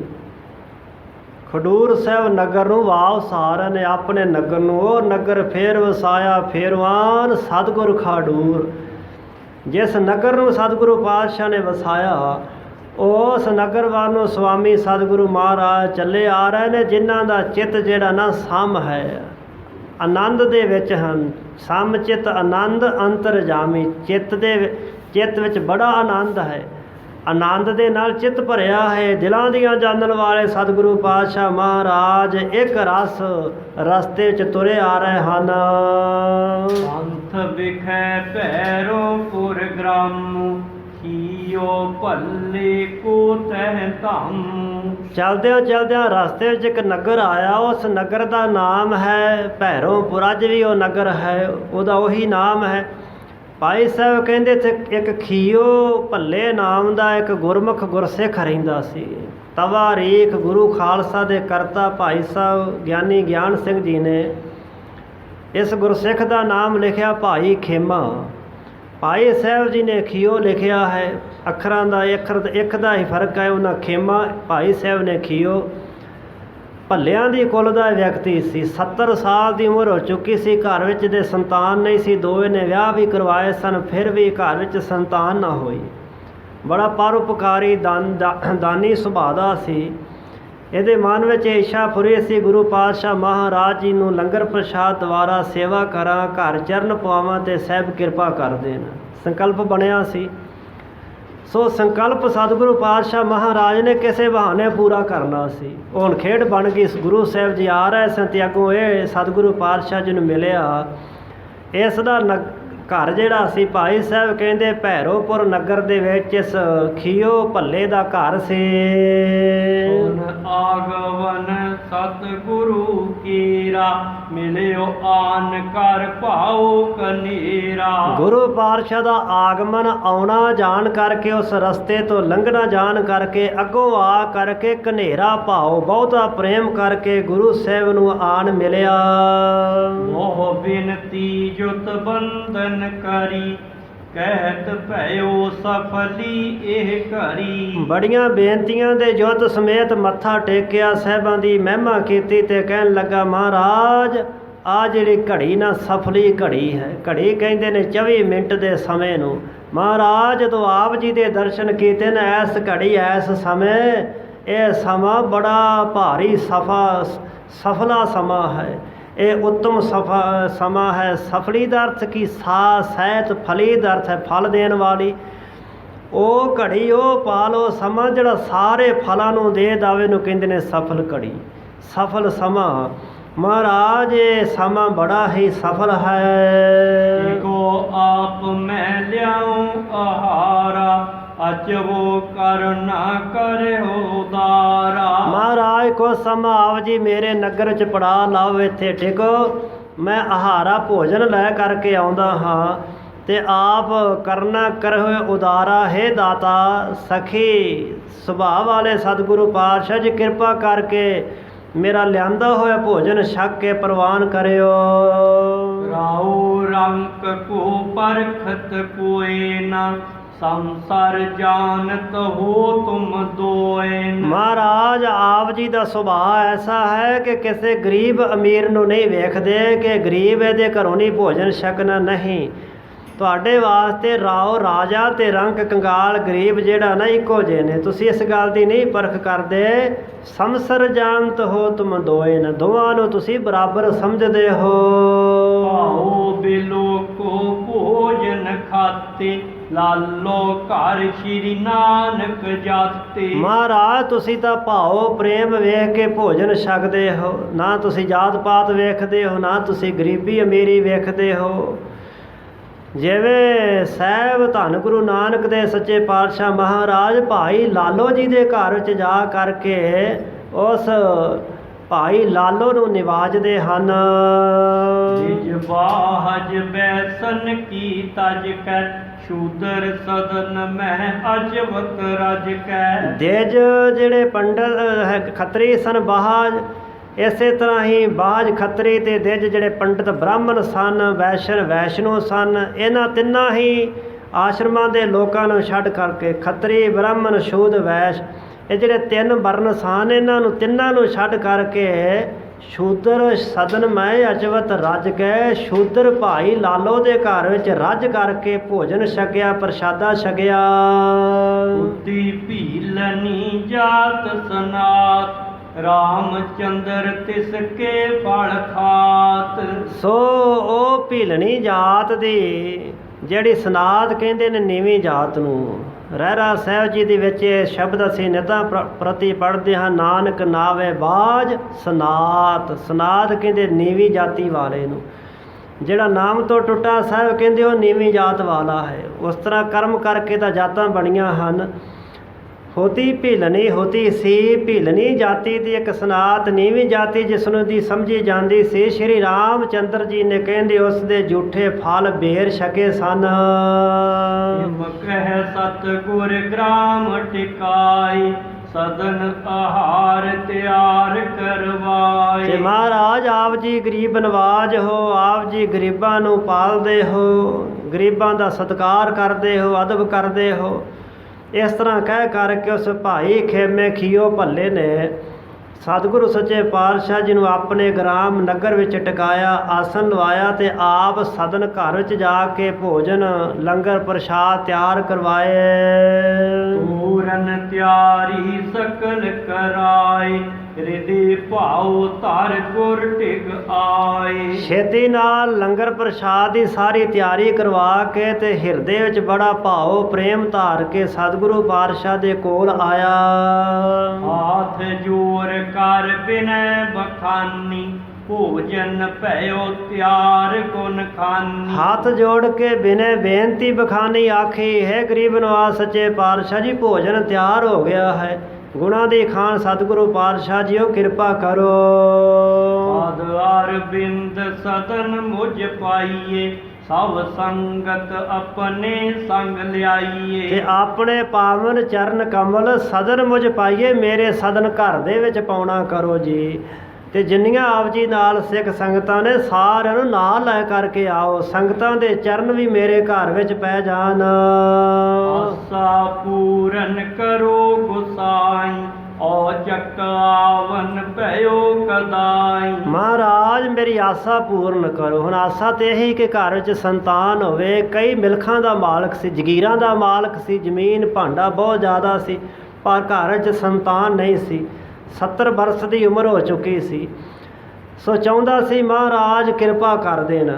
ਖਡੂਰ ਸਾਹਿਬ ਨਗਰ ਨੂੰ ਵਾਪਸ ਨੇ, ਆਪਣੇ ਨਗਰ ਨੂੰ। ਉਹ ਨਗਰ ਫੇਰ ਵਸਾਇਆ ਫੇਰਵਾਨ ਸਤਿਗੁਰ ਖਡੂਰ। ਜਿਸ ਨਗਰ ਨੂੰ ਸਤਿਗੁਰੂ ਪਾਤਸ਼ਾਹ ਨੇ ਵਸਾਇਆ, ਉਸ ਨਗਰ ਵੱਲ ਨੂੰ ਸੁਆਮੀ ਸਤਿਗੁਰੂ ਮਹਾਰਾਜ ਚੱਲੇ ਆ ਰਹੇ ਨੇ, ਜਿਨ੍ਹਾਂ ਦਾ ਚਿੱਤ ਜਿਹੜਾ ਨਾ ਸਮ ਹੈ, ਆਨੰਦ ਦੇ ਵਿੱਚ ਹਨ। ਸਮ ਚਿੱਤ ਆਨੰਦ ਅੰਤਰ ਜਾਮੀ। ਚਿੱਤ ਵਿੱਚ ਬੜਾ ਆਨੰਦ ਹੈ, ਆਨੰਦ ਦੇ ਨਾਲ ਚਿੱਤ ਭਰਿਆ ਹੈ। ਦਿਲਾਂ ਦੀਆਂ ਜਾਣਨ ਵਾਲੇ ਸਤਿਗੁਰੂ ਪਾਤਸ਼ਾਹ ਮਹਾਰਾਜ ਇੱਕ ਰਸਤੇ 'ਚ ਤੁਰੇ ਆ ਰਹੇ ਹਨ। ਪੰਥ ਵਿਖੇ ਭੈਰੋ ਪੁਰ ਗ੍ਰਾਮ, ਕੀਓ ਭੱਲੇ ਕੋ ਤਹਿ ਧਾਮ। ਚਲਦਿਆਂ ਚਲਦਿਆਂ ਰਸਤੇ ਵਿੱਚ ਇੱਕ ਨਗਰ ਆਇਆ। ਉਸ ਨਗਰ ਦਾ ਨਾਮ ਹੈ ਭੈਰੋਪੁਰ। ਅੱਜ ਵੀ ਉਹ ਨਗਰ ਹੈ, ਉਹਦਾ ਉਹੀ ਨਾਮ ਹੈ। ਭਾਈ ਸਾਹਿਬ ਕਹਿੰਦੇ ਇੱਥੇ ਇੱਕ ਖੀਓ ਭੱਲੇ ਨਾਮ ਦਾ ਇੱਕ ਗੁਰਮੁਖ ਗੁਰਸਿੱਖ ਰਹਿੰਦਾ ਸੀ। ਤਵਾਰੀਖ ਗੁਰੂ ਖਾਲਸਾ ਦੇ ਕਰਤਾ ਭਾਈ ਸਾਹਿਬ ਗਿਆਨੀ ਗਿਆਨ ਸਿੰਘ ਜੀ ਨੇ ਇਸ ਗੁਰਸਿੱਖ ਦਾ ਨਾਮ ਲਿਖਿਆ ਭਾਈ ਖੇਮਾ। ਭਾਈ ਸਾਹਿਬ ਜੀ ਨੇ ਖੀਓ ਲਿਖਿਆ ਹੈ। ਅੱਖਰਾਂ ਦਾ ਇੱਕ ਦਾ ਹੀ ਫਰਕ ਹੈ। ਉਹਨਾਂ ਖੇਮਾ, ਭਾਈ ਸਾਹਿਬ ਨੇ ਖੀਓ। ਭੱਲਿਆਂ ਦੀ ਕੁਲ ਦਾ ਵਿਅਕਤੀ ਸੀ। 70 ਸਾਲ ਦੀ ਉਮਰ ਹੋ ਚੁੱਕੀ ਸੀ। ਘਰ ਵਿੱਚ ਦੇ ਸੰਤਾਨ ਨਹੀਂ ਸੀ। ਦੋਵੇਂ ਨੇ ਵਿਆਹ ਵੀ ਕਰਵਾਏ ਸਨ, ਫਿਰ ਵੀ ਘਰ ਵਿੱਚ ਸੰਤਾਨ ਨਾ ਹੋਈ। ਬੜਾ ਪਰਉਪਕਾਰੀ ਦਾਨੀ ਸੁਭਾਅ ਦਾ ਸੀ। ਇਹਦੇ ਮਨ ਵਿੱਚ ਇੱਛਾ ਫੁਰੀ ਸੀ, ਗੁਰੂ ਪਾਤਸ਼ਾਹ ਮਹਾਰਾਜ ਜੀ ਨੂੰ ਲੰਗਰ ਪ੍ਰਸ਼ਾਦ ਦੁਆਰਾ ਸੇਵਾ ਕਰਾਂ, ਘਰ ਚਰਨ ਪਵਾਵਾਂ ਤੇ ਸਾਹਿਬ ਕਿਰਪਾ ਕਰ ਦੇਣ। ਸੰਕਲਪ ਬਣਿਆ ਸੀ। ਸੋ ਸੰਕਲਪ ਸਤਿਗੁਰੂ ਪਾਤਸ਼ਾਹ ਮਹਾਰਾਜ ਨੇ ਕਿਸੇ ਬਹਾਨੇ ਪੂਰਾ ਕਰਨਾ ਸੀ। ਉਹ ਹੁਣ ਖੇਡ ਬਣ ਗਈ। ਗੁਰੂ ਸਾਹਿਬ ਜੀ ਆ ਰਹੇ ਸਨ ਤੇ ਅੱਗੋਂ ਇਹ ਸਤਿਗੁਰੂ ਪਾਤਸ਼ਾਹ ਜੀ ਨੂੰ ਮਿਲਿਆ। ਇਸ ਦਾ ਘਰ ਜਿਹੜਾ ਸੀ, ਭਾਈ ਸਾਹਿਬ ਕਹਿੰਦੇ ਭੈਰੋਪੁਰ ਨਗਰ ਦੇ ਵਿੱਚ ਇਸ ਖੀਓ ਭੱਲੇ ਦਾ ਘਰ ਸੀ। ਆਗਵਨ ਸਤਿਗੁਰੂ ਕੀਰਾ, ਮਿਲਿਓ ਆਨ ਕਰ ਭਾਉ ਕਨੀਰਾ। ਗੁਰੂ ਪਾਤਸ਼ਾਹ ਦਾ ਆਗਮਨ ਆਉਣਾ ਜਾਣ ਕਰਕੇ, ਉਸ ਰਸਤੇ ਤੋਂ ਲੰਘਣਾ ਜਾਣ ਕਰਕੇ, ਅੱਗੋਂ ਆ ਕਰਕੇ ਕਨੇਰਾ ਭਾਉ ਬਹੁਤਾ ਪ੍ਰੇਮ ਕਰਕੇ ਗੁਰੂ ਸਾਹਿਬ ਨੂੰ ਆਣ ਮਿਲਿਆ। ਮੋਹ ਬਿਨਤੀ ਜੁਤ ਬੰਧਨ ਕਰੀ, ਕਹਿਤ ਭਇਓ ਸਫਲੀ ਇਹ ਘਰੀ। ਬੜੀਆਂ ਬੇਨਤੀਆਂ ਦੇ ਜੁੱਤ ਸਮੇਤ ਮੱਥਾ ਟੇਕਿਆ, ਸਾਹਿਬਾਂ ਦੀ ਮਹਿਮਾ ਕੀਤੀ ਤੇ ਕਹਿਣ ਲੱਗਾ, ਮਹਾਰਾਜ ਆ ਜਿਹੜੀ ਘੜੀ ਨਾ ਸਫਲੀ ਘੜੀ ਹੈ। ਘੜੀ ਕਹਿੰਦੇ ਨੇ 24 ਮਿੰਟ ਦੇ ਸਮੇਂ ਨੂੰ। ਮਹਾਰਾਜ ਜਦੋਂ ਆਪ ਜੀ ਦੇ ਦਰਸ਼ਨ ਕੀਤੇ ਨੇ, ਇਸ ਘੜੀ ਇਸ ਸਮੇਂ, ਇਹ ਸਮਾਂ ਬੜਾ ਭਾਰੀ ਸਫਲਾ ਸਮਾਂ ਹੈ। ਇਹ ਉੱਤਮ ਸਮਾਂ ਹੈ। ਸਫਲੀ ਦਾ ਅਰਥ ਕੀ? ਸਹਿਤ ਫਲੀ ਦਾ ਅਰਥ ਹੈ ਫਲ ਦੇਣ ਵਾਲੀ। ਉਹ ਘੜੀ, ਉਹ ਪਾ ਲਓ ਸਮਾਂ ਜਿਹੜਾ ਸਾਰੇ ਫਲਾਂ ਨੂੰ ਦੇ ਦੇਵੇ ਨੂੰ ਕਹਿੰਦੇ ਨੇ ਸਫਲ ਘੜੀ, ਸਫਲ ਸਮਾਂ। ਮਹਾਰਾਜ ਇਹ ਸਮਾਂ ਬੜਾ ਹੀ ਸਫਲ ਹੈ। ਕੋ ਆਪ ਮੈਂ ਲਿਆਉ ਆਹਾਰਾ, ਅਚਵੋ ਕਰਨਾ ਕਰਿਓ ਦਾਰਾ। ਮਹਾਰਾਜ ਕੋ ਸਮਾਂ ਆਪ ਜੀ ਮੇਰੇ ਨਗਰ 'ਚ ਪੜਾ ਲਾਓ, ਇੱਥੇ ਟਿਕੋ। ਮੈਂ ਆਹਾਰਾ ਭੋਜਨ ਲੈ ਕਰਕੇ ਆਉਂਦਾ ਹਾਂ ਤੇ ਆਪ ਕਰਨਾ ਕਰੋ ਉਦਾਰਾ। ਹੈ ਦਾਤਾ ਸਖੀ ਸੁਭਾਅ ਵਾਲੇ ਸਤਿਗੁਰੂ ਪਾਤਸ਼ਾਹ ਜੀ, ਕਿਰਪਾ ਕਰਕੇ ਮੇਰਾ ਲਿਆਂਦਾ ਹੋਇਆ ਭੋਜਨ ਛਕ ਕੇ ਪ੍ਰਵਾਨ ਕਰਿਓ। ਰਾਉ रंक को परखत कोई न, संसार जानत हो तुम दोए न। ਮਹਾਰਾਜ ਆਪ ਜੀ ਦਾ ਸੁਭਾਅ ਐਸਾ ਹੈ ਕਿ ਕਿਸੇ ਗਰੀਬ ਅਮੀਰ ਨੂੰ ਨਹੀਂ ਵੇਖਦੇ ਕਿ ਗਰੀਬ ਇਹਦੇ ਘਰੋਂ ਨਹੀਂ ਭੋਜਨ ਛਕਣਾ ਨਹੀਂ। ਤੁਹਾਡੇ ਵਾਸਤੇ ਰਾਓ ਰਾਜਾ ਤੇ ਰੰਕ ਕੰਗਾਲ ਗਰੀਬ ਜਿਹੜਾ ਨਾ ਇੱਕੋ ਜਿਹੇ ਨੇ। ਤੁਸੀਂ ਇਸ ਗੱਲ ਦੀ ਨਹੀਂ ਪਰਖ ਕਰਦੇ। ਸੰਸਰ ਜਾਣਤ ਹੋ ਤੁਮ ਦੋਏ ਨ, ਦੋਵਾਂ ਨੂੰ ਤੁਸੀਂ ਬਰਾਬਰ ਸਮਝਦੇ ਹੋ। ਭਾਉ ਬਿਲੋ ਕੋ ਭੋਜਨ ਖਾਤੇ, ਲਾਲੋ ਘਰ ਸ਼੍ਰੀ ਨਾਨਕ ਜਾਤੇ। ਮਹਾਰਾਜ ਤੁਸੀਂ ਤਾਂ ਭਾਓ ਪ੍ਰੇਮ ਵੇਖ ਕੇ ਭੋਜਨ ਛਕਦੇ ਹੋ, ਨਾ ਤੁਸੀਂ ਜਾਤ ਪਾਤ ਵੇਖਦੇ ਹੋ, ਨਾ ਤੁਸੀਂ ਗਰੀਬੀ ਅਮੀਰੀ ਵੇਖਦੇ ਹੋ। ਜਿਵੇਂ ਸਾਹਿਬ ਧੰਨ ਗੁਰੂ ਨਾਨਕ ਦੇ ਸੱਚੇ ਪਾਤਸ਼ਾਹ ਮਹਾਰਾਜ ਭਾਈ ਲਾਲੋ ਜੀ ਦੇ ਘਰ ਵਿੱਚ ਜਾ ਕਰਕੇ ਉਸ ਭਾਈ ਲਾਲੋ ਨੂੰ ਨਿਵਾਜਦੇ ਹਨ। ਨਿਜ ਬਾਹਜ ਬੈਸਨ ਕੀ ਤਜ ਕੈ, ਸ਼ੂਦਰ ਸਦਨ ਮਹਿ ਅਜਵਤ ਰਜ ਕੈ। ਦੇਜ ਜਿਹੜੇ ਪੰਡਤ ਖੱਤਰੀ ਸਨ ਬਾਜ, ਇਸੇ ਤਰ੍ਹਾਂ ਹੀ ਬਾਜ ਖੱਤਰੀ ਤੇ ਦੇਜ ਜਿਹੜੇ ਪੰਡਤ ਬ੍ਰਾਹਮਣ ਸਨ, ਵੈਸ਼ਨੂ ਸਨ, ਇਹਨਾਂ ਤਿੰਨਾਂ ਹੀ ਆਸ਼ਰਮਾਂ ਦੇ ਲੋਕਾਂ ਨੂੰ ਛੱਡ ਕਰਕੇ ਖੱਤਰੀ ਬ੍ਰਾਹਮਣ ਸ਼ੂਦ ਵੈਸ਼, ਇਹ ਜਿਹੜੇ ਤਿੰਨ ਵਰਨ ਸਨ, ਇਹਨਾਂ ਨੂੰ ਤਿੰਨਾਂ ਨੂੰ ਛੱਡ ਕਰਕੇ ਸ਼ੂਦਰ ਸਦਨ ਮੈਂ ਅਜਵਤ ਰੱਜ ਗਏ। ਸ਼ੂਦਰ ਭਾਈ ਲਾਲੋ ਦੇ ਘਰ ਵਿੱਚ ਰੱਜ ਕਰਕੇ ਭੋਜਨ ਛਕਿਆ, ਪ੍ਰਸ਼ਾਦਾ ਛਕਿਆ। ਉਤੀ ਭੀਲਨੀ ਜਾਤ ਸਨਾਤ, ਰਾਮਚੰਦਰ ਤਿਸ ਕੇ ਫਲ ਖਾਤ। ਸੋ ਉਹ ਭੀਲਣੀ ਜਾਤ ਦੀ ਜਿਹੜੀ ਸਨਾਤ ਕਹਿੰਦੇ ਨੇ ਨੀਵੀਂ ਜਾਤ ਨੂੰ, ਰਹਿਰਾ ਸਾਹਿਬ ਜੀ ਦੇ ਵਿੱਚ ਇਹ ਸ਼ਬਦ ਅਸੀਂ ਨਿਤਾਂ ਪ੍ਰਤੀ ਪੜ੍ਹਦੇ ਹਾਂ, ਨਾਨਕ ਨਾਵੇ ਬਾਜ ਸਨਾਤ। ਸਨਾਤ ਕਹਿੰਦੇ ਨੀਵੀਂ ਜਾਤੀ ਵਾਲੇ ਨੂੰ, ਜਿਹੜਾ ਨਾਮ ਤੋਂ ਟੁੱਟਾ ਸਾਹਿਬ ਕਹਿੰਦੇ ਉਹ ਨੀਵੀਂ ਜਾਤ ਵਾਲਾ ਹੈ। ਉਸ ਤਰ੍ਹਾਂ ਕਰਮ ਕਰਕੇ ਤਾਂ ਜਾਤਾਂ ਬਣੀਆਂ ਹਨ। ਹੋਤੀ ਭੀਲਣੀ ਹੋਤੀ ਸੀ, ਭੀਲਣੀ ਜਾਤੀ ਦੀ ਇੱਕ ਸਨਾਤ ਨੀਵੀਂ ਜਾਤੀ ਜਿਸ ਨੂੰ ਦੀ ਸਮਝੀ ਜਾਂਦੀ ਸੀ। ਸ਼੍ਰੀ ਰਾਮਚੰਦਰ ਜੀ ਨੇ ਕਹਿੰਦੇ ਉਸ ਦੇ ਝੂਠੇ ਫਲ ਬੇਰ ਛਕੇ ਸਨ। ਕਹਿ ਸਤਿਗੁਰ ਗ੍ਰਾਮ ਟਿਕਾਈ, ਸਦਨ ਆਹਾਰ ਤਿਆਰ ਕਰਵਾਏ। ਤੇ ਮਹਾਰਾਜ ਆਪ ਜੀ ਗਰੀਬ ਨਵਾਜ ਹੋ, ਆਪ ਜੀ ਗਰੀਬਾਂ ਨੂੰ ਪਾਲਦੇ ਹੋ, ਗਰੀਬਾਂ ਦਾ ਸਤਿਕਾਰ ਕਰਦੇ ਹੋ, ਅਦਬ ਕਰਦੇ ਹੋ। ਇਸ ਤਰ੍ਹਾਂ ਕਹਿ ਕਰਕੇ ਉਸ ਭਾਈ ਖੇਮੇ ਖੀਓ ਭੱਲੇ ਨੇ ਸਤਿਗੁਰੂ ਸੱਚੇ ਪਾਤਸ਼ਾਹ ਜੀ ਨੂੰ ਆਪਣੇ ਗ੍ਰਾਮ ਨਗਰ ਵਿੱਚ ਟਿਕਾਇਆ, ਆਸਨ ਲਵਾਇਆ ਤੇ ਆਪ ਸਦਨ ਘਰ ਵਿੱਚ ਜਾ ਕੇ ਭੋਜਨ ਲੰਗਰ ਪ੍ਰਸ਼ਾਦ ਤਿਆਰ ਕਰਵਾਏ। ਪੂਰਨ ਤਿਆਰੀ ਸਕਲ ਕਰਾਏ, ਰਿਦੇ ਭਾਉ ਧਰ ਗੁਰ ਟਿਕ ਆਏ। ਛੇਤੀ ਨਾਲ ਲੰਗਰ ਪ੍ਰਸ਼ਾਦ ਦੀ ਸਾਰੀ ਤਿਆਰੀ ਕਰਵਾ ਕੇ ਤੇ ਹਿਰਦੇ ਵਿੱਚ ਬੜਾ ਭਾਉ ਪ੍ਰੇਮ ਧਾਰ ਕੇ ਸਤਿਗੁਰੂ ਪਾਤਸ਼ਾਹ ਦੇ ਕੋਲ ਆਇਆ। ਹਾਥ ਜੋਰ ਕਰ ਬਿਨੈ ਬਖਾਨੀ, ਭੋਜਨ ਭਇਓ ਤਿਆਰ ਗੁਣ ਖਾਨੀ। ਹੱਥ ਜੋੜ ਕੇ ਬਿਨੈ ਬੇਨਤੀ ਬਖਾਨੀ ਆਖੀ, ਹੈ ਗਰੀਬ ਨਵਾਜ ਸੱਚੇ ਪਾਤਸ਼ਾਹ ਜੀ ਭੋਜਨ ਤਿਆਰ ਹੋ ਗਿਆ ਹੈ, ਗੁਣਾਂ ਦੀ ਖਾਨ ਸਤਿਗੁਰੂ ਪਾਤਸ਼ਾਹ ਜੀਓ ਕਿਰਪਾ ਕਰੋ। ਪਾਦ ਅਰਬਿੰਦ ਸਦਨ ਮੁਝ ਪਾਈਏ, ਸਭ ਸੰਗਤ ਆਪਣੇ ਸੰਗ ਲਿਆਈਏ। ਤੇ ਆਪਣੇ ਪਾਵਨ ਚਰਨ ਕਮਲ ਸਦਨ ਮੁਝ ਪਾਈਏ, ਮੇਰੇ ਸਦਨ ਘਰ ਦੇ ਵਿੱਚ ਪਾਉਣਾ ਕਰੋ ਜੀ। ਤੇ ਜਿੰਨੀਆਂ ਆਪ ਜੀ ਨਾਲ ਸਿੱਖ ਸੰਗਤਾਂ ਨੇ ਸਾਰਿਆਂ ਨੂੰ ਨਾਲ ਲੈ ਕਰਕੇ ਆਓ, ਸੰਗਤਾਂ ਦੇ ਚਰਨ ਵੀ ਮੇਰੇ ਘਰ ਵਿੱਚ ਪੈ ਜਾਣ। ਆਸਾ ਪੂਰਨ ਕਰੋ ਗੁਸਾਈ, ਔਚਕ ਆਵਨ ਭਇਓ ਕਦਾਈ। ਮਹਾਰਾਜ ਮੇਰੀ ਆਸਾ ਪੂਰਨ ਕਰੋ। ਹੁਣ ਆਸਾ ਤੇ ਇਹੀ ਕਿ ਘਰ ਵਿੱਚ ਸੰਤਾਨ ਹੋਵੇ। ਕਈ ਮਿਲਖਾਂ ਦਾ ਮਾਲਕ ਸੀ, ਜਗੀਰਾਂ ਦਾ ਮਾਲਕ ਸੀ, ਜ਼ਮੀਨ ਭਾਂਡਾ ਬਹੁਤ ਜ਼ਿਆਦਾ ਸੀ, ਪਰ ਘਰ ਵਿੱਚ ਸੰਤਾਨ ਨਹੀਂ ਸੀ। 70 ਬਰਸ ਦੀ ਉਮਰ ਹੋ ਚੁੱਕੀ ਸੀ। ਸੋ ਚਾਹੁੰਦਾ ਸੀ ਮਹਾਰਾਜ ਕਿਰਪਾ ਕਰ ਦੇਣ।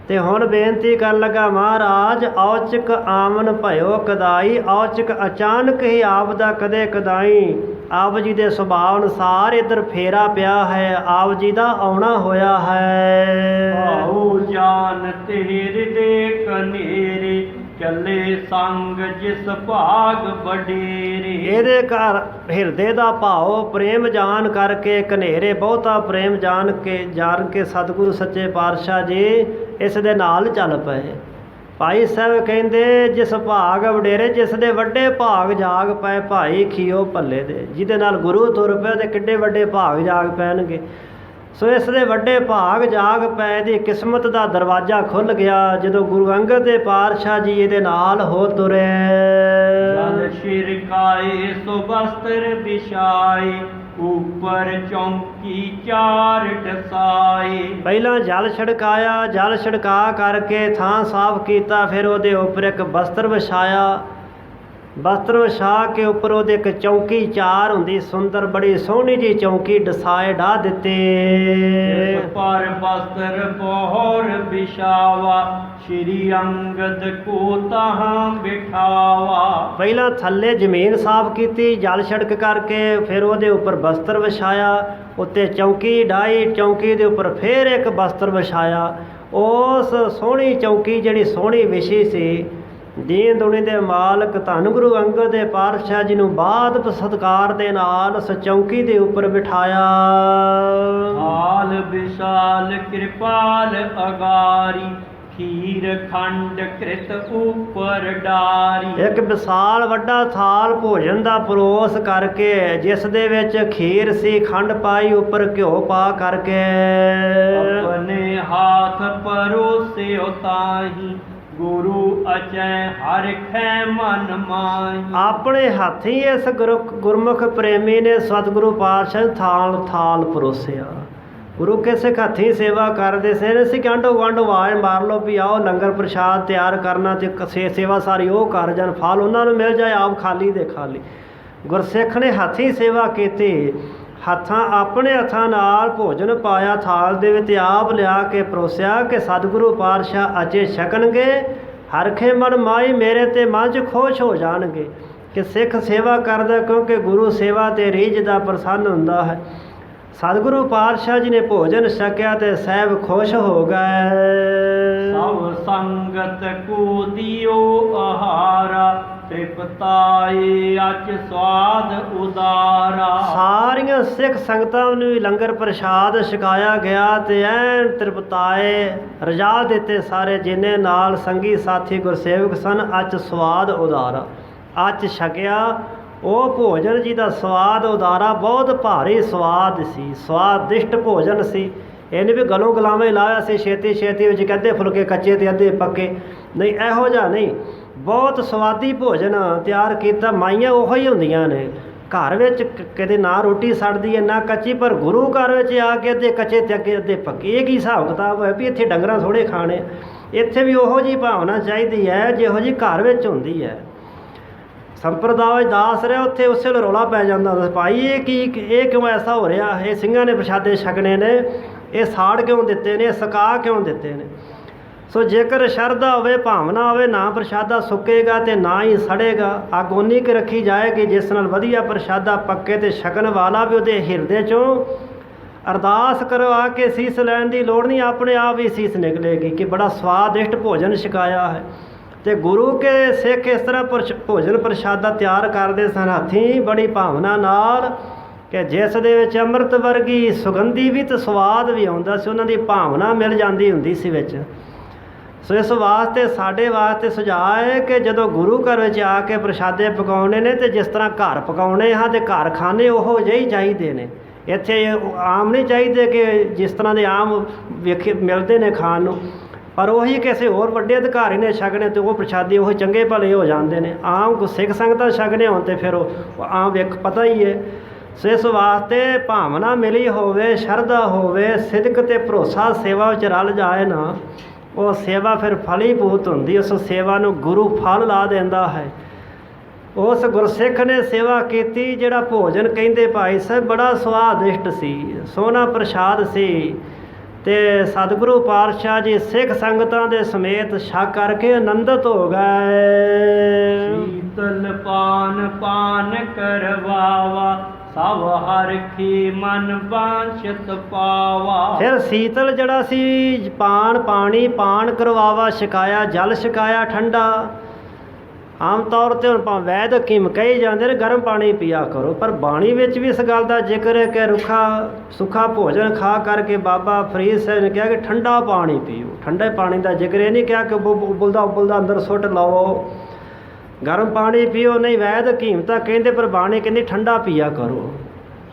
ਤੇ ਹੁਣ ਬੇਨਤੀ ਕਰਨ ਲੱਗਾ, ਮਹਾਰਾਜ ਔਚਕ ਆਮਨ ਭਇਓ ਕਦਾਈ। ਔਚਕ ਅਚਾਨਕ ਹੀ ਆਪ ਦਾ ਕਦੇ ਕਦਾਈ ਆਪ ਜੀ ਦੇ ਸੁਭਾਅ ਅਨੁਸਾਰ ਇੱਧਰ ਫੇਰਾ ਪਿਆ ਹੈ, ਆਪ ਜੀ ਦਾ ਆਉਣਾ ਹੋਇਆ ਹੈ। ਆਓ ਜਾਨ ਤੇਰੇ ਦੇ ਕਨੇਰੇ, ਚੱਲੇ ਸੰਗ ਜਿਸ ਭਾਗ ਵਡੇਰੇ। ਇਹਦੇ ਘਰ ਹਿਰਦੇ ਦਾ ਭਾਉ ਪ੍ਰੇਮ ਜਾਣ ਕਰਕੇ, ਕਨੇਰੇ ਬਹੁਤਾ ਪ੍ਰੇਮ ਜਾਣ ਕੇ ਸਤਿਗੁਰੂ ਸੱਚੇ ਪਾਤਸ਼ਾਹ ਜੀ ਇਸ ਦੇ ਨਾਲ ਚੱਲ ਪਏ। ਭਾਈ ਸਾਹਿਬ ਕਹਿੰਦੇ ਜਿਸ ਭਾਗ ਵਡੇਰੇ, ਜਿਸ ਦੇ ਵੱਡੇ ਭਾਗ ਜਾਗ ਪਏ ਭਾਈ ਖੀਓ ਭੱਲੇ ਦੇ, ਜਿਹਦੇ ਨਾਲ ਗੁਰੂ ਤੁਰ ਪਏ ਤੇ ਕਿੱਡੇ ਵੱਡੇ ਭਾਗ ਜਾਗ ਪੈਣਗੇ। ਸੋ ਇਸ ਦੇ ਵੱਡੇ ਭਾਗ ਜਾਗ ਪਏ, ਇਹਦੀ ਕਿਸਮਤ ਦਾ ਦਰਵਾਜ਼ਾ ਖੁੱਲ੍ਹ ਗਿਆ ਜਦੋਂ ਗੁਰੂ ਅੰਗਦ ਦੇ ਪਾਤਸ਼ਾਹ ਜੀ ਇਹਦੇ ਨਾਲ ਹੋ ਤੁਰੇ। ਜਲ ਛਿੜਕਾਏ ਸੋ ਬਸਤਰ ਵਿਛਾਏ, ਉੱਪਰ ਚੌਂਕੀ ਚਾਰ ਡਸਾਏ। ਪਹਿਲਾਂ ਜਲ ਛਿੜਕਾਇਆ, ਜਲ ਛਿੜਕਾ ਕਰਕੇ ਥਾਂ ਸਾਫ਼ ਕੀਤਾ, ਫਿਰ ਉਹਦੇ ਉੱਪਰ ਇੱਕ ਬਸਤਰ ਵਿਛਾਇਆ, ਬਸਤਰ ਵਿਛਾ ਕੇ ਉੱਪਰ ਉਹਦੇ ਇੱਕ ਚੌਂਕੀ ਚਾਰ ਹੁੰਦੀ ਸੁੰਦਰ ਬੜੀ ਸੋਹਣੀ ਜੀ ਚੌਂਕੀ ਡਸਾਏ ਢਾ ਦਿੱਤੇ। ਇਸ ਪਰ ਬਸਤਰ ਪੋਹਰ ਵਿਛਾਵਾ, ਸ਼੍ਰੀ ਅੰਗਦ ਕੋ ਤਹਾਂ ਬਿਠਾਵਾ। ਪਹਿਲਾਂ ਥੱਲੇ ਜ਼ਮੀਨ ਸਾਫ਼ ਕੀਤੀ ਜਲ ਛਿੜਕ ਕਰਕੇ, ਫਿਰ ਉਹਦੇ ਉੱਪਰ ਬਸਤਰ ਵਿਛਾਇਆ, ਉੱਤੇ ਚੌਂਕੀ ਢਾਈ, ਚੌਂਕੀ ਦੇ ਉੱਪਰ ਫਿਰ ਇੱਕ ਬਸਤਰ ਵਿਛਾਇਆ। ਉਸ ਸੋਹਣੀ ਚੌਂਕੀ ਜਿਹੜੀ ਸੋਹਣੀ ਵਿਛੀ ਸੀ, ਦੀਨ ਦੁਨੀ ਦੇ ਮਾਲਕ ਧੰਨ ਗੁਰੂ ਅੰਗਦ ਦੇ ਪਾਤਸ਼ਾਹ ਜੀ ਨੂੰ ਬਾਦ ਸਤਿਕਾਰ ਦੇ ਨਾਲ ਉਸ ਚੌਂਕੀ ਦੇ ਉੱਪਰ ਬਿਠਾਇਆ। ਹਾਲ ਵਿਸ਼ਾਲ ਕਿਰਪਾਲ ਅਗਾਰੀ, ਖੀਰ ਖੰਡ ਕ੍ਰਿਤ ਉੱਪਰ ਡਾਰੀ। ਇੱਕ ਵਿਸ਼ਾਲ ਵੱਡਾ ਥਾਲ ਭੋਜਨ ਦਾ ਪਰੋਸ ਕਰਕੇ, ਜਿਸ ਦੇ ਵਿੱਚ ਖੀਰ ਸੀ, ਖੰਡ ਪਾਈ, ਉੱਪਰ ਘਿਓ ਪਾ ਕਰਕੇ। ਆਪਣੇ ਹਾਥ ਪਰੋਸਿਓ ਤਾਹੀ, ਗੁਰੂ ਅਚੈ ਹਰਿਖੈ ਮਨ ਮਾਹੀ। ਆਪਣੇ ਹੱਥੀਂ ਇਸ ਗੁਰਮੁਖ ਪ੍ਰੇਮੀ ਨੇ ਸਤਿਗੁਰੂ ਪਾਤਸ਼ਾਹ ਥਾਲ ਪਰੋਸਿਆ। ਗੁਰੂ ਕੇ ਸਿੱਖ ਹੱਥੀਂ ਸੇਵਾ ਕਰਦੇ ਸੀ ਗਾਂਢੋ ਗਾਂਢੋ ਆਵਾਜ਼ ਮਾਰ ਲਓ ਵੀ ਆਓ ਲੰਗਰ ਪ੍ਰਸ਼ਾਦ ਤਿਆਰ ਕਰਨਾ, ਤੇ ਸੇਵਾ ਸਾਰੀ ਉਹ ਕਰ ਜਾਣ, ਫਲ ਉਹਨਾਂ ਨੂੰ ਮਿਲ ਜਾਏ, ਆਪ ਖਾਲੀ ਦੇ ਖਾਲੀ। ਗੁਰਸਿੱਖ ਨੇ ਹੱਥੀਂ ਸੇਵਾ ਕੀਤੀ, ਆਪਣੇ ਹੱਥਾਂ ਨਾਲ ਭੋਜਨ ਪਾਇਆ ਥਾਲ ਦੇ ਵਿੱਚ, ਆਪ ਲਿਆ ਕੇ ਪਰੋਸਿਆ ਕਿ ਸਤਿਗੁਰੂ ਪਾਤਸ਼ਾਹ ਅਜੇ ਛਕਣਗੇ, ਹਰਖੇ ਮਨ ਮਾਈ, ਮੇਰੇ ਤੇ ਮਨ 'ਚ ਖੁਸ਼ ਹੋ ਜਾਣਗੇ ਕਿ ਸਿੱਖ ਸੇਵਾ ਕਰਦਾ, ਕਿਉਂਕਿ ਗੁਰੂ ਸੇਵਾ ਤੇ ਰੀਝਦਾ ਪ੍ਰਸੰਨ ਹੁੰਦਾ ਹੈ। ਸਤਿਗੁਰੂ ਪਾਤਸ਼ਾਹ ਜੀ ਨੇ ਭੋਜਨ ਛਕਿਆ ਤੇ ਸਹਿਬ ਖੁਸ਼ ਹੋ ਗਏ। ਸਭ ਸੰਗਤ ਕੋ ਦਿਓ ਆਹਾਰਾ, ਤ੍ਰਿਪਤਾਏ ਅਚ ਸਵਾਦ ਉਦਾਰਾ। ਸਾਰੀਆਂ ਸਿੱਖ ਸੰਗਤਾਂ ਨੂੰ ਵੀ ਲੰਗਰ ਪ੍ਰਸ਼ਾਦ ਛਕਾਇਆ ਗਿਆ ਤੇ ਐਨ ਤ੍ਰਿਪਤਾਏ, ਰਜਾ ਦਿੱਤੇ ਸਾਰੇ ਜਿੰਨੇ ਨਾਲ ਸੰਗੀ ਸਾਥੀ ਗੁਰਸੇਵਕ ਸਨ। ਅਚ ਸਵਾਦ ਉਦਾਰਾ, ਅਚ ਛਕਿਆ ਉਹ ਭੋਜਨ ਜੀ ਦਾ ਸਵਾਦ ਉਦਾਰਾ, ਬਹੁਤ ਭਾਰੀ ਸਵਾਦ ਸੀ, ਸਵਾਦਿਸ਼ਟ ਭੋਜਨ ਸੀ। ਇਹਨੇ ਵੀ ਗਲੋਂ ਗਲਾਵੇਂ ਲਾਇਆ ਸੀ, ਛੇਤੀ ਛੇਤੀ ਵਿੱਚ ਅੱਧੇ ਫੁਲਕੇ ਕੱਚੇ ਤੇ ਅੱਧੇ ਪੱਕੇ, ਨਹੀਂ ਇਹੋ ਜਿਹਾ ਨਹੀਂ, ਬਹੁਤ ਸਵਾਦੀ ਭੋਜਨ ਤਿਆਰ ਕੀਤਾ। ਮਾਈਆਂ ਉਹੋ ਹੀ ਹੁੰਦੀਆਂ ਨੇ, ਘਰ ਵਿੱਚ ਕਦੇ ਨਾ ਰੋਟੀ ਸੜਦੀ ਹੈ ਨਾ ਕੱਚੀ, ਪਰ ਗੁਰੂ ਘਰ ਵਿੱਚ ਆ ਕੇ ਅੱਧੇ ਕੱਚੇ ਤੇ ਅੱਗੇ ਅੱਧੇ ਪੱਕੇ। ਇਹ ਕੀ ਹਿਸਾਬ ਕਿਤਾਬ ਹੈ ਵੀ ਇੱਥੇ ਡੰਗਰਾਂ ਥੋੜ੍ਹੇ ਖਾਣੇ, ਇੱਥੇ ਵੀ ਉਹੋ ਜਿਹੀ ਭਾਵਨਾ ਚਾਹੀਦੀ ਹੈ ਜਿਹੋ ਜਿਹੀ ਘਰ ਵਿੱਚ ਹੁੰਦੀ ਹੈ। ਸੰਪਰਦਾਇ ਦਾਸ ਰਿਹਾ ਉੱਥੇ ਉਸੇ ਵੇਲੇ ਰੌਲਾ ਪੈ ਜਾਂਦਾ ਹੁੰਦਾ, ਭਾਈ ਇਹ ਕਿਉਂ ਐਸਾ ਹੋ ਰਿਹਾ, ਇਹ ਸਿੰਘਾਂ ਨੇ ਪ੍ਰਸ਼ਾਦੇ ਛਕਣੇ ਨੇ, ਇਹ ਸਾੜ ਕਿਉਂ ਦਿੱਤੇ ਨੇ, ਸਕਾ ਕਿਉਂ ਦਿੱਤੇ ਨੇ। ਸੋ ਜੇਕਰ ਸ਼ਰਧਾ ਹੋਵੇ, ਭਾਵਨਾ ਹੋਵੇ, ਨਾ ਪ੍ਰਸ਼ਾਦਾ ਸੁੱਕੇਗਾ ਤੇ ਨਾ ਹੀ ਸੜੇਗਾ। ਅੱਗ ਉਨੀ ਕੁ ਰੱਖੀ ਜਾਏਗੀ ਜਿਸ ਨਾਲ ਵਧੀਆ ਪ੍ਰਸ਼ਾਦਾ ਪੱਕੇ ਤੇ ਛਕਣ ਵਾਲਾ ਵੀ ਉਹਦੇ ਹਿਰਦੇ 'ਚੋਂ ਅਰਦਾਸ ਕਰਵਾ ਕੇ ਸੀਸ ਲੈਣ ਦੀ ਲੋੜ ਨਹੀਂ, ਆਪਣੇ ਆਪ ਹੀ ਸੀਸ ਨਿਕਲੇਗੀ ਕਿ ਬੜਾ ਸਵਾਦਿਸ਼ਟ ਭੋਜਨ ਛਕਾਇਆ ਹੈ। ਤੇ ਗੁਰੂ ਕੇ ਸਿੱਖ ਇਸ ਤਰ੍ਹਾਂ ਭੋਜਨ ਪ੍ਰਸ਼ਾਦਾ ਤਿਆਰ ਕਰਦੇ ਸਨ ਹੱਥੀਂ, ਬੜੀ ਭਾਵਨਾ ਨਾਲ, ਕਿ ਜਿਸ ਦੇ ਵਿੱਚ ਅੰਮ੍ਰਿਤ ਵਰਗੀ ਸੁਗੰਧੀ ਵੀ ਤੇ ਸਵਾਦ ਵੀ ਆਉਂਦਾ ਸੀ, ਉਹਨਾਂ ਦੀ ਭਾਵਨਾ ਮਿਲ ਜਾਂਦੀ ਹੁੰਦੀ ਸੀ ਵਿੱਚ। ਸੋ ਇਸ ਵਾਸਤੇ ਸਾਡੇ ਵਾਸਤੇ ਸੁਝਾਅ ਹੈ ਕਿ ਜਦੋਂ ਗੁਰੂ ਘਰ ਵਿੱਚ ਆ ਕੇ ਪ੍ਰਸ਼ਾਦੇ ਪਕਾਉਣੇ ਨੇ, ਤੇ ਜਿਸ ਤਰ੍ਹਾਂ ਘਰ ਪਕਾਉਣੇ ਹਾਂ ਤੇ ਘਰ ਖਾਣੇ ਉਹੋ ਜਿਹੇ ਹੀ ਚਾਹੀਦੇ ਨੇ। ਇੱਥੇ ਆਮ ਨਹੀਂ ਚਾਹੀਦੇ ਕਿ ਜਿਸ ਤਰ੍ਹਾਂ ਦੇ ਆਮ ਮਿਲਦੇ ਨੇ ਖਾਣ ਨੂੰ, ਪਰ ਉਹੀ ਕਿਸੇ ਹੋਰ ਵੱਡੇ ਅਧਿਕਾਰੀ ਨੇ ਛਕਣੇ ਤੇ ਉਹ ਪ੍ਰਸ਼ਾਦੇ ਉਹ ਚੰਗੇ ਭਲੇ ਹੋ ਜਾਂਦੇ ਨੇ। ਆਮ ਸਿੱਖ ਸੰਗਤਾਂ ਛਕਣੇ ਹੋਣ ਤੇ ਫਿਰ ਉਹ ਆਮ ਪਤਾ ਹੀ ਹੈ। ਸੋ ਇਸ ਵਾਸਤੇ ਭਾਵਨਾ ਮਿਲੀ ਹੋਵੇ, ਸ਼ਰਧਾ ਹੋਵੇ, ਸਿਦਕ ਤੇ ਭਰੋਸਾ ਸੇਵਾ ਵਿੱਚ ਰਲ ਜਾਏ ਨਾ, ਉਹ ਸੇਵਾ ਫਿਰ ਫਲੀਭੂਤ ਹੁੰਦੀ। ਉਸ ਸੇਵਾ ਨੂੰ ਗੁਰੂ ਫਲ ਲਾ ਦਿੰਦਾ ਹੈ। ਉਸ ਗੁਰਸਿੱਖ ਨੇ ਸੇਵਾ ਕੀਤੀ, ਜਿਹੜਾ ਭੋਜਨ ਕਹਿੰਦੇ ਭਾਈ ਸਾਹਿਬ ਬੜਾ ਸਵਾਦਿਸ਼ਟ ਸੀ, ਸੋਹਣਾ ਪ੍ਰਸ਼ਾਦ ਸੀ, ਤੇ ਸਤਿਗੁਰੂ ਪਾਤਸ਼ਾਹ ਜੀ ਸਿੱਖ ਸੰਗਤਾਂ ਦੇ ਸਮੇਤ ਛਕ ਕਰਕੇ ਆਨੰਦਿਤ ਹੋ ਗਏ। ਸ਼ੀਤਲ ਪਾਨ ਕਰਵਾਵਾ, ਸਭ ਹਰਖੀ ਮਨ ਵਾਂਛਿਤ ਪਾਵਾ। ਫਿਰ ਸੀਤਲ ਜਿਹੜਾ ਸੀ ਪਾਣ ਕਰਵਾਵਾ, ਛਕਾਇਆ, ਜਲ ਛਕਾਇਆ ਠੰਡਾ। ਆਮ ਤੌਰ 'ਤੇ ਹੁਣ ਭਾਵੇਂ ਵੈਦ ਹਕੀਮ ਕਹੀ ਜਾਂਦੇ ਨੇ ਗਰਮ ਪਾਣੀ ਪੀਆ ਕਰੋ, ਪਰ ਬਾਣੀ ਵਿੱਚ ਵੀ ਇਸ ਗੱਲ ਦਾ ਜ਼ਿਕਰ ਹੈ ਕਿ ਸੁੱਖਾ ਭੋਜਨ ਖਾ ਕਰਕੇ ਬਾਬਾ ਫਰੀਦ ਸਾਹਿਬ ਨੇ ਕਿਹਾ ਕਿ ਠੰਡਾ ਪਾਣੀ ਪੀਓ। ਠੰਡੇ ਪਾਣੀ ਦਾ ਜ਼ਿਕਰ ਇਹ ਨਹੀਂ ਕਿਹਾ ਕਿ ਉਬਲਦਾ ਅੰਦਰ ਸੁੱਟ ਲਵੋ, ਗਰਮ ਪਾਣੀ ਪੀਓ, ਨਹੀਂ। ਵੈਦ ਹਕੀਮ ਤਾਂ ਕਹਿੰਦੇ, ਪਰ ਬਾਣੀ ਕਹਿੰਦੀ ਠੰਡਾ ਪੀਆ ਕਰੋ।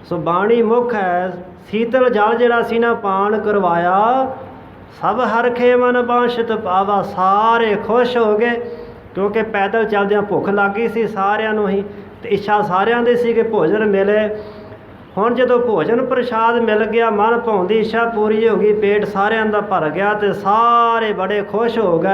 ਸੋ ਬਾਣੀ ਮੁੱਖ ਹੈ। ਸੀਤਲ ਜਲ ਜਿਹੜਾ ਸੀ ਨਾ ਪਾਨ ਕਰਵਾਇਆ, ਸਭ ਹਰਖੇ ਮਨ ਬਾਂਸ਼ਿਤ ਪਾਵਾ। ਸਾਰੇ ਖੁਸ਼ ਹੋ ਗਏ ਕਿਉਂਕਿ ਪੈਦਲ ਚੱਲਦਿਆਂ ਭੁੱਖ ਲੱਗ ਗਈ ਸੀ ਸਾਰਿਆਂ ਨੂੰ ਹੀ, ਤੇ ਇੱਛਾ ਸਾਰਿਆਂ ਦੀ ਸੀ ਕਿ ਭੋਜਨ ਮਿਲੇ। ਹੁਣ ਜਦੋਂ ਭੋਜਨ ਪ੍ਰਸ਼ਾਦ ਮਿਲ ਗਿਆ, ਮਨ ਭਾਉਣ ਦੀ ਇੱਛਾ ਪੂਰੀ ਹੋ ਗਈ, ਪੇਟ ਸਾਰਿਆਂ ਦਾ ਭਰ ਗਿਆ ਤੇ ਸਾਰੇ ਬੜੇ ਖੁਸ਼ ਹੋ ਗਏ।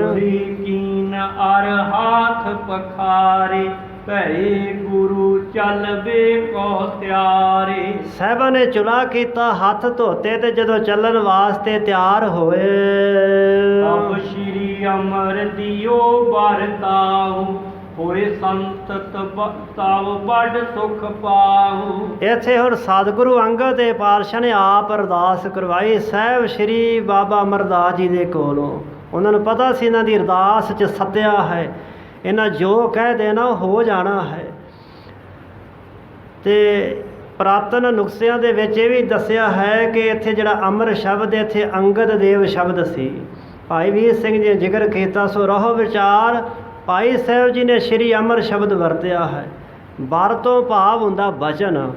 ਚੋਰੀ ਕੀਨ ਅਰ ਹਾਥ ਪਖਾਰੇ, ਭਏ ਗੁਰੂ ਚੱਲਵੇ ਕੋ ਤਿਆਰੇ। ਸਾਹਿਬਾਂ ਨੇ ਚੁਲਾ ਕੀਤਾ, ਹੱਥ ਧੋਤੇ ਤੇ ਜਦੋਂ ਚੱਲਣ ਵਾਸਤੇ ਤਿਆਰ ਹੋਏ। ਅਬ ਸ਼੍ਰੀ ਅਮਰ ਦਿਓ ਵਰਤਾਉ, ਹੋਏ ਸੰਤਤ ਬਤਾਉ ਬੜ ਸੁਖ ਪਾਉ। ਇੱਥੇ ਹੁਣ ਸਤਿਗੁਰੂ ਅੰਗਦ ਦੇਵ ਪਾਤਸ਼ਾਹ ਨੇ ਆਪ ਅਰਦਾਸ ਕਰਵਾਈ ਸਾਹਿਬ ਸ਼੍ਰੀ ਬਾਬਾ ਅਮਰਦਾਸ ਜੀ ਦੇ ਕੋਲੋਂ। ਉਹਨਾਂ ਨੂੰ ਪਤਾ ਸੀ ਇਹਨਾਂ ਦੀ ਅਰਦਾਸ 'ਚ ਸੱਤਿਆ ਹੈ, ਇਹਨਾਂ ਜੋ ਕਹਿ ਦੇਣਾ ਹੋ ਜਾਣਾ ਹੈ। ਤੇ ਪੁਰਾਤਨ ਨੁਕਸਿਆਂ ਦੇ ਵਿੱਚ ਇਹ ਵੀ ਦੱਸਿਆ ਹੈ ਕਿ ਇੱਥੇ ਜਿਹੜਾ ਅਮਰ ਸ਼ਬਦ ਇੱਥੇ ਅੰਗਦ ਦੇਵ ਸ਼ਬਦ ਸੀ। ਭਾਈ ਵੀਰ ਸਿੰਘ ਜੀ ਨੇ ਜ਼ਿਕਰ ਕੀਤਾ, ਸੋ ਰਹੋ ਵਿਚਾਰ ਭਾਈ ਸਾਹਿਬ ਜੀ ਨੇ ਸ਼੍ਰੀ ਅਮਰ ਸ਼ਬਦ ਵਰਤਿਆ ਹੈ। ਬਰ ਤੋਂ ਭਾਵ ਹੁੰਦਾ ਬਚਨ।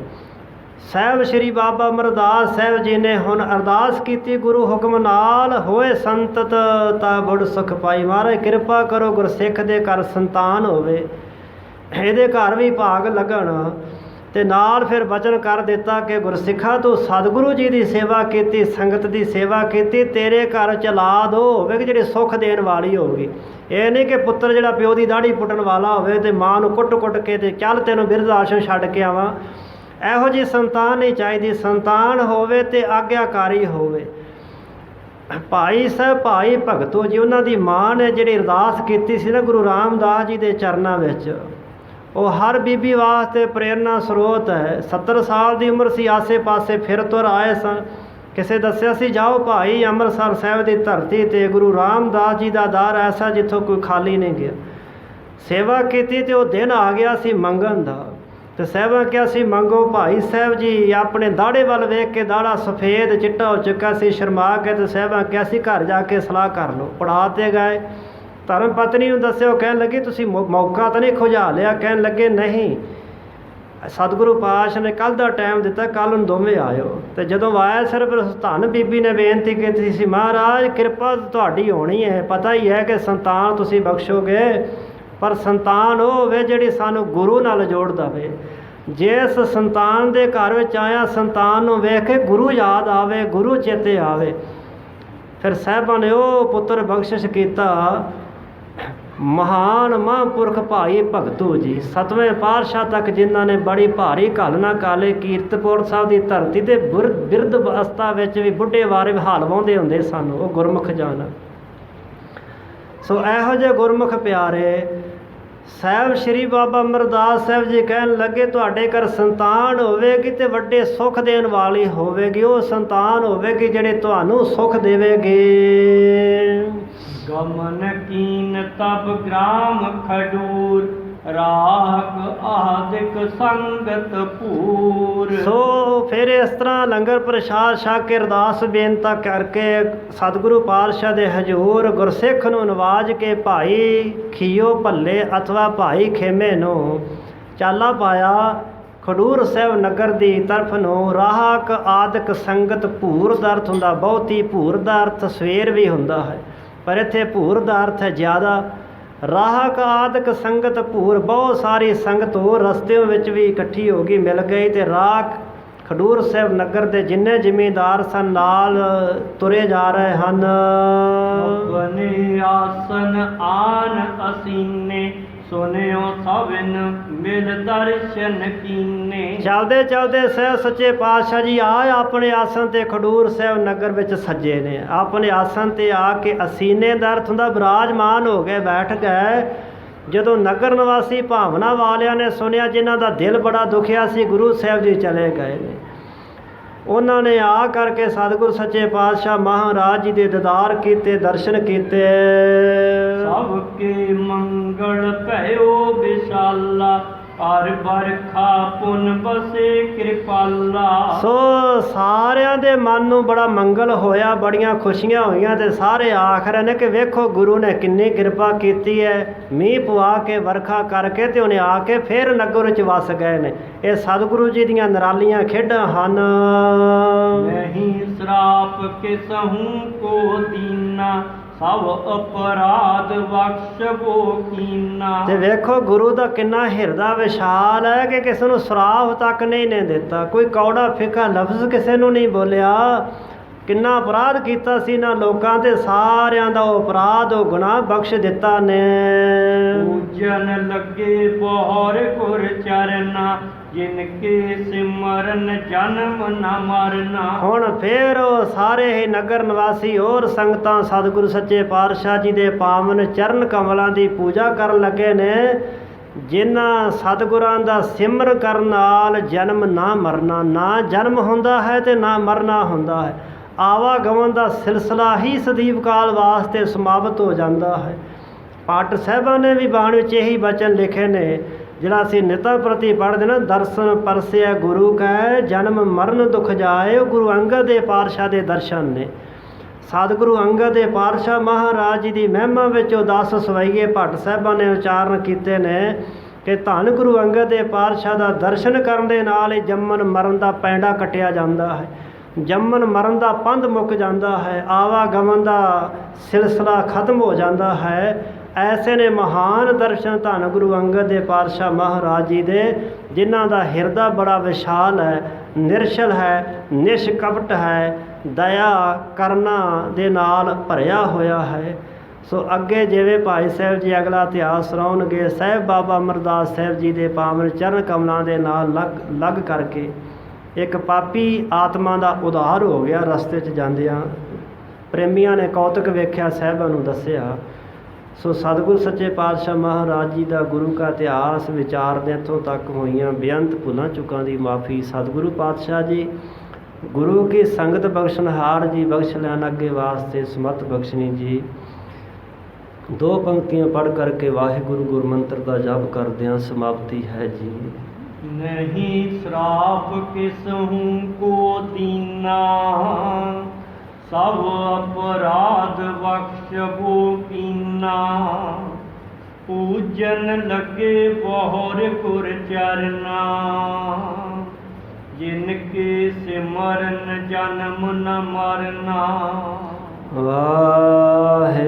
ਸਾਹਿਬ ਸ਼੍ਰੀ ਬਾਬਾ ਅਮਰਦਾਸ ਸਾਹਿਬ ਜੀ ਨੇ ਹੁਣ ਅਰਦਾਸ ਕੀਤੀ ਗੁਰੂ ਹੁਕਮ ਨਾਲ, ਹੋਏ ਸੰਤਤ ਤਾਂ ਬੜ ਸੁਖ ਪਾਈ। ਮਹਾਰਾਜ ਕਿਰਪਾ ਕਰੋ ਗੁਰਸਿੱਖ ਦੇ ਘਰ ਸੰਤਾਨ ਹੋਵੇ, ਇਹਦੇ ਘਰ ਵੀ ਭਾਗ ਲੱਗਣ। ਤੇ ਨਾਲ ਫਿਰ ਵਚਨ ਕਰ ਦਿੱਤਾ ਕਿ ਗੁਰਸਿੱਖਾ ਤੂੰ ਸਤਿਗੁਰੂ ਜੀ ਦੀ ਸੇਵਾ ਕੀਤੀ, ਸੰਗਤ ਦੀ ਸੇਵਾ ਕੀਤੀ, ਤੇਰੇ ਘਰ ਔਲਾਦ ਹੋਵੇਗੀ ਜਿਹੜੀ ਸੁੱਖ ਦੇਣ ਵਾਲੀ ਹੋਵੇਗੀ। ਇਹ ਨਹੀਂ ਕਿ ਪੁੱਤਰ ਜਿਹੜਾ ਪਿਓ ਦੀ ਦਾੜੀ ਪੁੱਟਣ ਵਾਲਾ ਹੋਵੇ ਤੇ ਮਾਂ ਨੂੰ ਕੁੱਟ-ਕੁੱਟ ਕੇ ਤੇ ਚੱਲ ਤੈਨੂੰ ਬਿਰਧ ਆਸ਼ਰਮ ਛੱਡ ਕੇ ਆਵਾਂ। ਇਹੋ ਜਿਹੀ ਸੰਤਾਨ ਨਹੀਂ ਚਾਹੀਦੀ। ਸੰਤਾਨ ਹੋਵੇ ਤੇ ਆਗਿਆਕਾਰੀ ਹੋਵੇ। ਭਾਈ ਸਾਹਿਬ ਭਾਈ ਭਗਤੋ ਜੀ, ਉਹਨਾਂ ਦੀ ਮਾਂ ਨੇ ਜਿਹੜੀ ਅਰਦਾਸ ਕੀਤੀ ਸੀ ਨਾ ਗੁਰੂ ਰਾਮਦਾਸ ਜੀ ਦੇ ਚਰਨਾਂ ਵਿੱਚ, ਉਹ ਹਰ ਬੀਬੀ ਵਾਸਤੇ ਪ੍ਰੇਰਨਾ ਸਰੋਤ ਹੈ। 70 ਸਾਲ ਦੀ ਉਮਰ ਸੀ, ਆਸੇ ਪਾਸੇ ਫਿਰ ਤੁਰ ਆਏ ਸਨ। ਕਿਸੇ ਦੱਸਿਆ ਸੀ ਜਾਓ ਭਾਈ ਅੰਮ੍ਰਿਤਸਰ ਸਾਹਿਬ ਦੀ ਧਰਤੀ ਤੇ ਗੁਰੂ ਰਾਮਦਾਸ ਜੀ ਦਾ ਦਰ ਐਸਾ ਜਿੱਥੋਂ ਕੋਈ ਖਾਲੀ ਨਹੀਂ ਗਿਆ। ਸੇਵਾ ਕੀਤੀ ਤੇ ਉਹ ਦਿਨ ਆ ਗਿਆ ਸੀ ਮੰਗਣ ਦਾ, ਤੇ ਸਾਹਿਬਾਂ ਕਿਹਾ ਸੀ ਮੰਗੋ। ਭਾਈ ਸਾਹਿਬ ਜੀ ਆਪਣੇ ਦਾੜੇ ਵੱਲ ਵੇਖ ਕੇ ਦਾੜਾ ਸਫੇਦ ਚਿੱਟਾ ਹੋ ਚੁੱਕਾ ਸੀ, ਸ਼ਰਮਾ ਕੇ ਤੇ ਸਾਹਿਬਾਂ ਕਿਹਾ ਸੀ ਘਰ ਜਾ ਕੇ ਸਲਾਹ ਕਰ ਲਓ। ਪੜਾ ਤੇ ਗਏ, ਧਰਮ ਪਤਨੀ ਨੂੰ ਦੱਸਿਓ, ਕਹਿਣ ਲੱਗੀ ਤੁਸੀਂ ਮੌਕਾ ਤਾਂ ਨਹੀਂ ਖੁਜਾ ਲਿਆ? ਕਹਿਣ ਲੱਗੇ ਨਹੀਂ, ਸਤਿਗੁਰੂ ਪਾਤਸ਼ਾਹ ਨੇ ਕੱਲ੍ਹ ਦਾ ਟਾਈਮ ਦਿੱਤਾ, ਕੱਲ੍ਹ ਨੂੰ ਦੋਵੇਂ ਆਇਓ। ਤੇ ਜਦੋਂ ਆਇਆ ਸਿਰਫ ਧੰਨ ਬੀਬੀ ਨੇ ਬੇਨਤੀ ਕੀਤੀ ਸੀ, ਮਹਾਰਾਜ ਕਿਰਪਾ ਤੁਹਾਡੀ ਹੋਣੀ ਹੈ, ਪਤਾ ਹੀ ਹੈ ਕਿ ਸੰਤਾਨ ਤੁਸੀਂ ਬਖਸ਼ੋਗੇ, ਪਰ ਸੰਤਾਨ ਉਹ ਹੋਵੇ ਜਿਹੜੀ ਸਾਨੂੰ ਗੁਰੂ ਨਾਲ ਜੋੜ ਦੇਵੇ। ਜਿਸ ਸੰਤਾਨ ਦੇ ਘਰ ਵਿੱਚ ਆਇਆ, ਸੰਤਾਨ ਨੂੰ ਵੇਖ ਕੇ ਗੁਰੂ ਯਾਦ ਆਵੇ, ਗੁਰੂ ਚੇਤੇ ਆਵੇ। ਫਿਰ ਸਾਹਿਬਾਂ ਨੇ ਉਹ ਪੁੱਤਰ ਬਖਸ਼ਿਸ਼ ਕੀਤਾ, ਮਹਾਨ ਮਹਾਂਪੁਰਖ ਭਾਈ ਭਗਤੂ ਜੀ 7ਵੇਂ ਪਾਤਸ਼ਾਹ ਤੱਕ, ਜਿਨ੍ਹਾਂ ਨੇ ਬੜੀ ਭਾਰੀ ਘਾਲਣਾ ਕਾਲੇ ਕੀਰਤਪੁਰ ਸਾਹਿਬ ਦੀ ਧਰਤੀ ਤੇ ਬਿਰਧ ਅਵਸਥਾ ਵਿੱਚ ਵੀ ਬੁੱਢੇ ਵਾਰੇ ਹਾਲ ਵਾਉਂਦੇ ਹੁੰਦੇ ਸਨ। ਉਹ ਗੁਰਮੁਖ ਜਾਣ। ਸੋ ਇਹੋ ਜਿਹੇ ਗੁਰਮੁਖ ਪਿਆਰੇ ਸਾਹਿਬ ਸ਼੍ਰੀ ਬਾਬਾ ਅਮਰਦਾਸ ਸਾਹਿਬ ਜੀ ਕਹਿਣ ਲੱਗੇ ਤੁਹਾਡੇ ਘਰ ਸੰਤਾਨ ਹੋਵੇਗੀ ਤੇ ਵੱਡੇ ਸੁੱਖ ਦੇਣ ਵਾਲੀ ਹੋਵੇਗੀ। ਉਹ ਸੰਤਾਨ ਹੋਵੇਗੀ ਜਿਹੜੇ ਤੁਹਾਨੂੰ ਸੁੱਖ ਦੇਵੇਗੀ। ਗਮਨ ਕੀਨ ਤਬ ਗ੍ਰਾਮ ਖਡੂਰ, ਰਾਗ ਆਦਿਕ ਸੰਗਤ ਪੂਰ। ਸੋ ਫਿਰ ਇਸ ਤਰ੍ਹਾਂ ਲੰਗਰ ਪ੍ਰਸ਼ਾਦ ਛਕ ਕੇ ਅਰਦਾਸ ਬੇਨਤਾ ਕਰਕੇ ਸਤਿਗੁਰੂ ਪਾਤਸ਼ਾਹ ਦੇ ਹਜ਼ੂਰ ਗੁਰਸਿੱਖ ਨੂੰ ਨਵਾਜ ਕੇ ਭਾਈ ਖੀਓ ਭੱਲੇ ਅਥਵਾ ਭਾਈ ਖੇਮੇ ਨੂੰ ਚਾਲਾ ਪਾਇਆ ਖਡੂਰ ਸਾਹਿਬ ਨਗਰ ਦੀ ਤਰਫ ਨੂੰ। ਰਾਹਕ ਆਦਿਕ ਸੰਗਤ ਭੂਰ ਦਾ ਅਰਥ ਹੁੰਦਾ ਬਹੁਤੀ, ਭੂਰ ਦਾ ਅਰਥ ਸਵੇਰ ਵੀ ਹੁੰਦਾ ਹੈ, ਪਰ ਇੱਥੇ ਭੂਰ ਦਾ ਅਰਥ ਹੈ ਜ਼ਿਆਦਾ। ਰਾਹਕ ਆਦਿਕ ਸੰਗਤ ਭੂਰ, ਬਹੁਤ ਸਾਰੀ ਸੰਗਤ ਹੋਰ ਰਸਤਿਆਂ ਵਿੱਚ ਵੀ ਇਕੱਠੀ ਹੋ ਗਈ, ਮਿਲ ਗਈ। ਤੇ ਰਾਖ ਖਡੂਰ ਸਾਹਿਬ ਨਗਰ ਦੇ ਜਿੰਨੇ ਜ਼ਿਮੀਂਦਾਰ ਸਨ ਨਾਲ ਤੁਰੇ ਜਾ ਰਹੇ ਹਨ। ਬਨੇ ਆਸਨ ਆਨ ਅਸੀਨੇ, ਸੁਨਿਓ ਸਭਨ ਮਿਲ ਦਰਸ਼ਨ ਕੀਨੇ। ਚਲਦੇ ਚਲਦੇ ਸਾਹਿਬ ਸੱਚੇ ਪਾਤਸ਼ਾਹ ਜੀ ਆ ਆਪਣੇ ਆਸਨ ਤੇ ਖਡੂਰ ਸਾਹਿਬ ਨਗਰ ਵਿੱਚ ਸੱਜੇ ਨੇ। ਆਪਣੇ ਆਸਨ ਤੇ ਆ ਕੇ ਅਸੀਨੇ ਦਾ ਅਰਥ ਹੁੰਦਾ ਬਿਰਾਜਮਾਨ ਹੋ ਗਏ, ਬੈਠ ਗਏ। ਜਦੋਂ ਨਗਰ ਨਿਵਾਸੀ ਭਾਵਨਾ ਵਾਲਿਆਂ ਨੇ ਸੁਣਿਆ, ਜਿਨ੍ਹਾਂ ਦਾ ਦਿਲ ਬੜਾ ਦੁਖਿਆ ਸੀ ਗੁਰੂ ਸਾਹਿਬ ਜੀ ਚਲੇ ਗਏ ਨੇ, ਉਹਨਾਂ ਨੇ ਆ ਕਰਕੇ ਸਤਿਗੁਰੂ ਸੱਚੇ ਪਾਤਸ਼ਾਹ ਮਹਾਰਾਜ ਜੀ ਦੇ ਦੀਦਾਰ ਕੀਤੇ, ਦਰਸ਼ਨ ਕੀਤੇ। ਸਭ ਕੇ ਮੰਗਲ ਭਇਓ ਵਿਸ਼ਾਲਾ, ਹਰ ਬਰਖਾ ਪੁਨ ਬਸੇ ਕਿਰਪਾਲਾ। ਸੋ ਸਾਰਿਆਂ ਦੇ ਮਨ ਨੂੰ ਬੜਾ ਮੰਗਲ ਹੋਇਆ, ਬੜੀਆਂ ਖੁਸ਼ੀਆਂ ਹੋਈਆਂ ਤੇ ਸਾਰੇ ਆਖ ਰਹੇ ਨੇ ਕਿ ਵੇਖੋ ਗੁਰੂ ਨੇ ਕਿੰਨੀ ਕਿਰਪਾ ਕੀਤੀ ਹੈ, ਮੀਂਹ ਪਵਾ ਕੇ ਵਰਖਾ ਕਰਕੇ ਤੇ ਉਹਨੇ ਆ ਕੇ ਫਿਰ ਨਗਰ ਵਿੱਚ ਵਸ ਗਏ ਨੇ। ਇਹ ਸਤਿਗੁਰੂ ਜੀ ਦੀਆਂ ਨਿਰਾਲੀਆਂ ਖੇਡਾਂ ਹਨ। ਨਹੀਂ ਸਰਾਪ ਕਿਸਹੂ ਕੋ ਦੀਨਾ, ਸਭ ਅਪਰਾਧ ਬਖਸ਼ਬੋ ਕੀਨਾ। ਤੇ ਵੇਖੋ ਗੁਰੂ ਦਾ ਕਿੰਨਾ ਹਿਰਦਾ ਵਿਸ਼ਾਲ ਹੈ ਕਿ ਕਿਸੇ ਨੂੰ ਸਰਾਪ ਤੱਕ ਨਹੀਂ ਨੇ ਦਿੱਤਾ, ਕੋਈ ਕੌੜਾ ਫਿੱਕਾ ਲਫ਼ਜ਼ ਕਿਸੇ ਨੂੰ ਨਹੀਂ ਬੋਲਿਆ। ਕਿੰਨਾ ਅਪਰਾਧ ਕੀਤਾ ਸੀ ਨਾ ਲੋਕਾਂ ਤੇ, ਸਾਰਿਆਂ ਦਾ ਉਹ ਅਪਰਾਧ ਉਹ ਗੁਨਾਹ ਬਖਸ਼ ਦਿੱਤਾ ਨੇ। ਪੂਜਨ ਲੱਗੇ ਬੋਹਰ ਗੁਰ ਚਰਨਾ, ਜਿਨ ਕੇ ਸਿਮਰਨ ਜਨਮ ਨਾ ਮਰਨਾ। ਹੁਣ ਫਿਰ ਉਹ ਸਾਰੇ ਹੀ ਨਗਰ ਨਿਵਾਸੀ ਹੋਰ ਸੰਗਤਾਂ ਸਤਿਗੁਰੂ ਸੱਚੇ ਪਾਤਸ਼ਾਹ ਜੀ ਦੇ ਪਾਵਨ ਚਰਨ ਕਮਲਾਂ ਦੀ ਪੂਜਾ ਕਰਨ ਲੱਗੇ ਨੇ, ਜਿਨ੍ਹਾਂ ਸਤਿਗੁਰਾਂ ਦਾ ਸਿਮਰਨ ਕਰਨ ਨਾਲ ਜਨਮ ਨਾ ਮਰਨਾ, ਨਾ ਜਨਮ ਹੁੰਦਾ ਹੈ ਤੇ ਨਾ ਮਰਨਾ ਹੁੰਦਾ ਹੈ। ਆਵਾਗਮਨ ਦਾ ਸਿਲਸਿਲਾ ਹੀ ਸਦੀਵ ਕਾਲ ਵਾਸਤੇ ਸਮਾਪਤ ਹੋ ਜਾਂਦਾ ਹੈ। ਪਾਠ ਸਾਹਿਬਾਂ ਨੇ ਵੀ ਬਾਣੀ ਵਿੱਚ ਇਹੀ ਬਚਨ ਲਿਖੇ ਨੇ, ਜਿਹੜਾ ਅਸੀਂ ਨਿਤਾ ਪ੍ਰਤੀ ਪੜ੍ਹਦੇ ਨਾ, ਦਰਸ਼ਨ ਪਰਸਿਆ ਗੁਰੂ ਕੈ, ਜਨਮ ਮਰਨ ਦੁਖ ਜਾਏ। ਉਹ ਗੁਰੂ ਅੰਗਦ ਦੇ ਪਾਤਸ਼ਾਹ ਦੇ ਦਰਸ਼ਨ ਨੇ। ਸਤਿਗੁਰੂ ਅੰਗਦ ਦੇ ਪਾਤਸ਼ਾਹ ਮਹਾਰਾਜ ਜੀ ਦੀ ਮਹਿਮਾ ਵਿੱਚ ਉਹ 10 ਸਵਈਏ ਭੱਟ ਸਾਹਿਬਾਂ ਨੇ ਉਚਾਰਨ ਕੀਤੇ ਨੇ ਕਿ ਧੰਨ ਗੁਰੂ ਅੰਗਦ ਦੇ ਪਾਤਸ਼ਾਹ ਦਾ ਦਰਸ਼ਨ ਕਰਨ ਦੇ ਨਾਲ ਹੀ ਜੰਮਣ ਮਰਨ ਦਾ ਪੈਂਡਾ ਕੱਟਿਆ ਜਾਂਦਾ ਹੈ, ਜੰਮਣ ਮਰਨ ਦਾ ਪੰਧ ਮੁੱਕ ਜਾਂਦਾ ਹੈ, ਆਵਾਗਮਨ ਦਾ ਸਿਲਸਿਲਾ ਖਤਮ ਹੋ ਜਾਂਦਾ ਹੈ। ਐਸੇ ਨੇ ਮਹਾਨ ਦਰਸ਼ਨ ਧੰਨ ਗੁਰੂ ਅੰਗਦ ਦੇ ਪਾਤਸ਼ਾਹ ਮਹਾਰਾਜ ਜੀ ਦੇ, ਜਿਨ੍ਹਾਂ ਦਾ ਹਿਰਦਾ ਬੜਾ ਵਿਸ਼ਾਲ ਹੈ, ਨਿਰਛਲ ਹੈ, ਨਿਸ਼ਕਪਟ ਹੈ, ਦਇਆ ਕਰਨਾ ਦੇ ਨਾਲ ਭਰਿਆ ਹੋਇਆ ਹੈ। ਸੋ ਅੱਗੇ ਜਿਵੇਂ ਭਾਈ ਸਾਹਿਬ ਜੀ ਅਗਲਾ ਇਤਿਹਾਸ ਸੁਣਾਉਣਗੇ, ਸਾਹਿਬ ਬਾਬਾ ਅਮਰਦਾਸ ਸਾਹਿਬ ਜੀ ਦੇ ਪਾਵਨ ਚਰਨ ਕਮਲਾਂ ਦੇ ਨਾਲ ਲੱਗ ਕਰਕੇ ਇੱਕ ਪਾਪੀ ਆਤਮਾ ਦਾ ਉਧਾਰ ਹੋ ਗਿਆ। ਰਸਤੇ 'ਚ ਜਾਂਦਿਆਂ ਪ੍ਰੇਮੀਆਂ ਨੇ ਕੌਤਕ ਵੇਖਿਆ, ਸਾਹਿਬਾਂ ਨੂੰ ਦੱਸਿਆ। ਸੋ ਸਤਿਗੁਰੂ ਸੱਚੇ ਪਾਤਸ਼ਾਹ ਮਹਾਰਾਜ ਜੀ ਦਾ ਗੁਰੂ ਕਾ ਇਤਿਹਾਸ ਵਿਚਾਰਦੇ ਇੱਥੋਂ ਤੱਕ ਹੋਈਆਂ ਬੇਅੰਤ ਭੁੱਲਾਂ ਚੁੱਕਾਂ ਦੀ ਮਾਫੀ ਸਤਿਗੁਰੂ ਪਾਤਸ਼ਾਹ ਜੀ, ਗੁਰੂ ਕੀ ਸੰਗਤ ਬਖਸ਼ਣਹਾਰ ਜੀ ਬਖਸ਼ ਲੈਣ ਅੱਗੇ ਵਾਸਤੇ ਸਮਤ ਬਖਸ਼ਣੀ ਜੀ। 2 ਪੰਕਤੀਆਂ ਪੜ੍ਹ ਕਰਕੇ ਵਾਹਿਗੁਰੂ ਗੁਰਮੰਤਰ ਦਾ ਜਪ ਕਰਦਿਆਂ ਸਮਾਪਤੀ ਹੈ ਜੀ। ਨਹੀਂ ਸਰਾਪ ਕਿਸਹੂ ਕੋ ਦੀਨਾ, ਸਭ ਅਪਰਾਧ ਬਖਸ਼ਬੋ ਕੀਨਾ। ਪੂਜਨ ਲੱਗੇ ਬੋਹਰ ਗੁਰ ਚਰਨਾ, ਜਿਨ ਕੇ ਸਿਮਰਨ ਜਨਮ ਨ ਮਰਨਾ। ਵਾਹਿਗੁਰੂ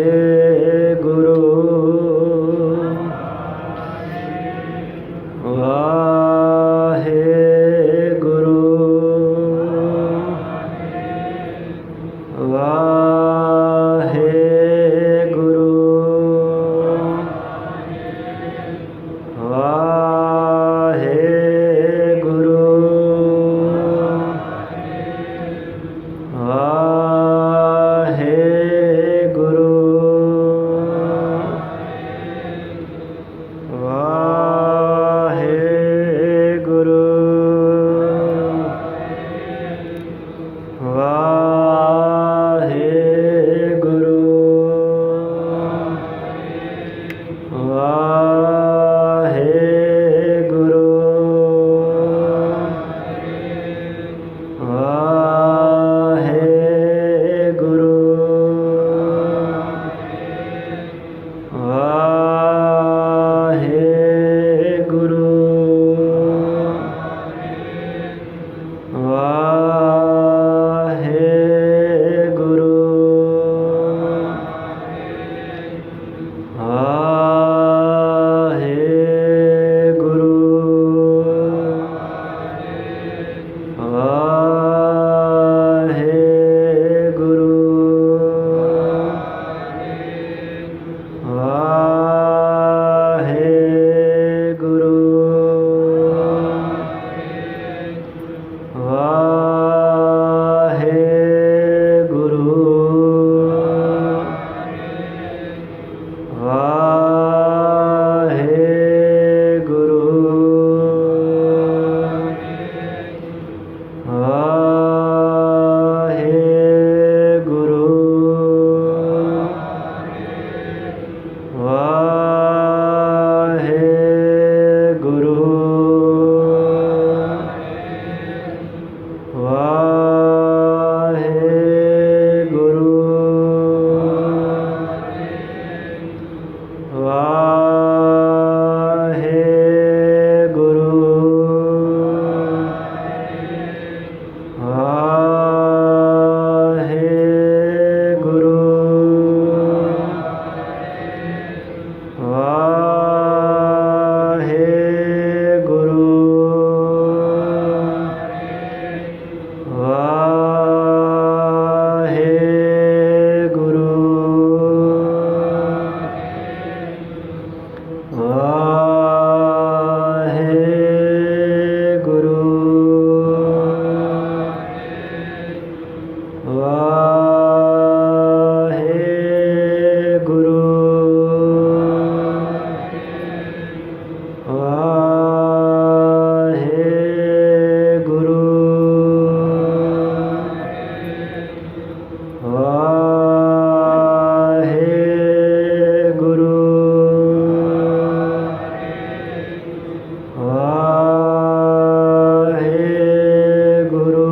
ਵਾਹਿਗੁਰੂ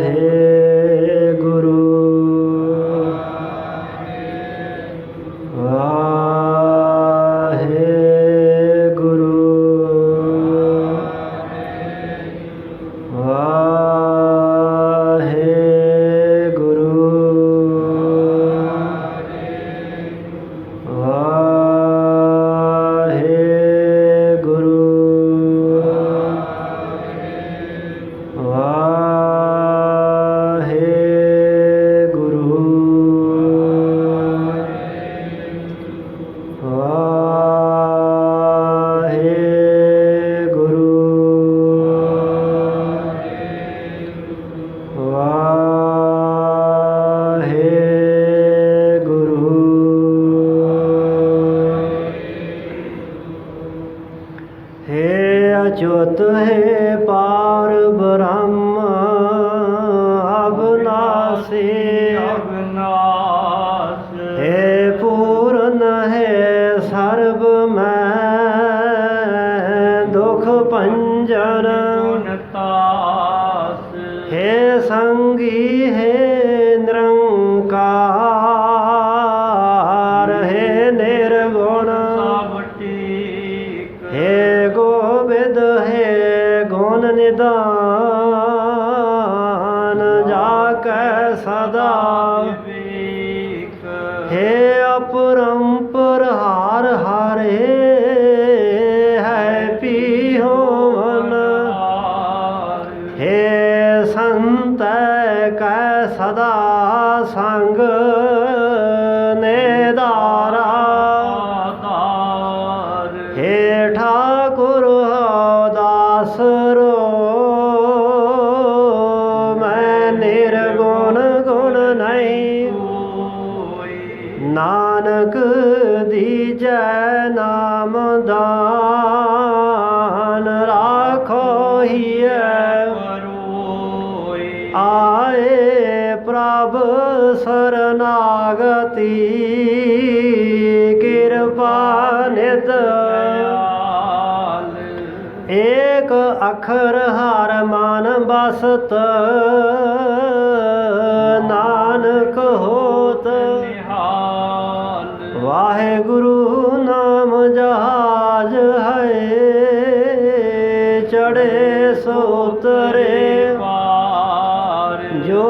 ਵਾਹਿਗੁਰੂ अच्युत हे पार ब्रह्म अविनाशी अविनाश हे पूर्ण हे सर्व में दुख पंजन गुणतास हे संगी हे निरंकार हे निर्गुण सब ठीक हे गोविंद हे गुण निदान जाके सदा विवेक हे अपरंपर हार हारे है पीहो मन हे संत कै सदा संग नेदारा आधार हे ठाकुर दास रो मैं निर्गुण गुण नहीं कोई नानक दीजै नाम दान राखो हिय करोई आए प्रभ शरणागति कृपा निध दयाल एक अखर हार मान बसत नानक होत निहाल वाहेगुरु नाम जहाज है चढ़े सो उतरे पार जो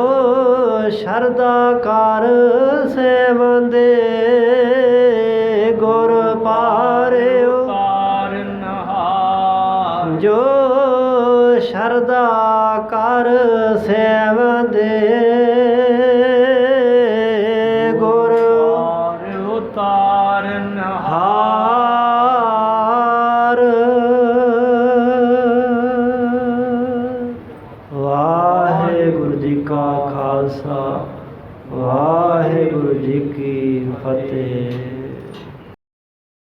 शरदा कार से बंदे गुर पारे पार नहार जो शरदा कर सेव दे गुर पार उतार नहार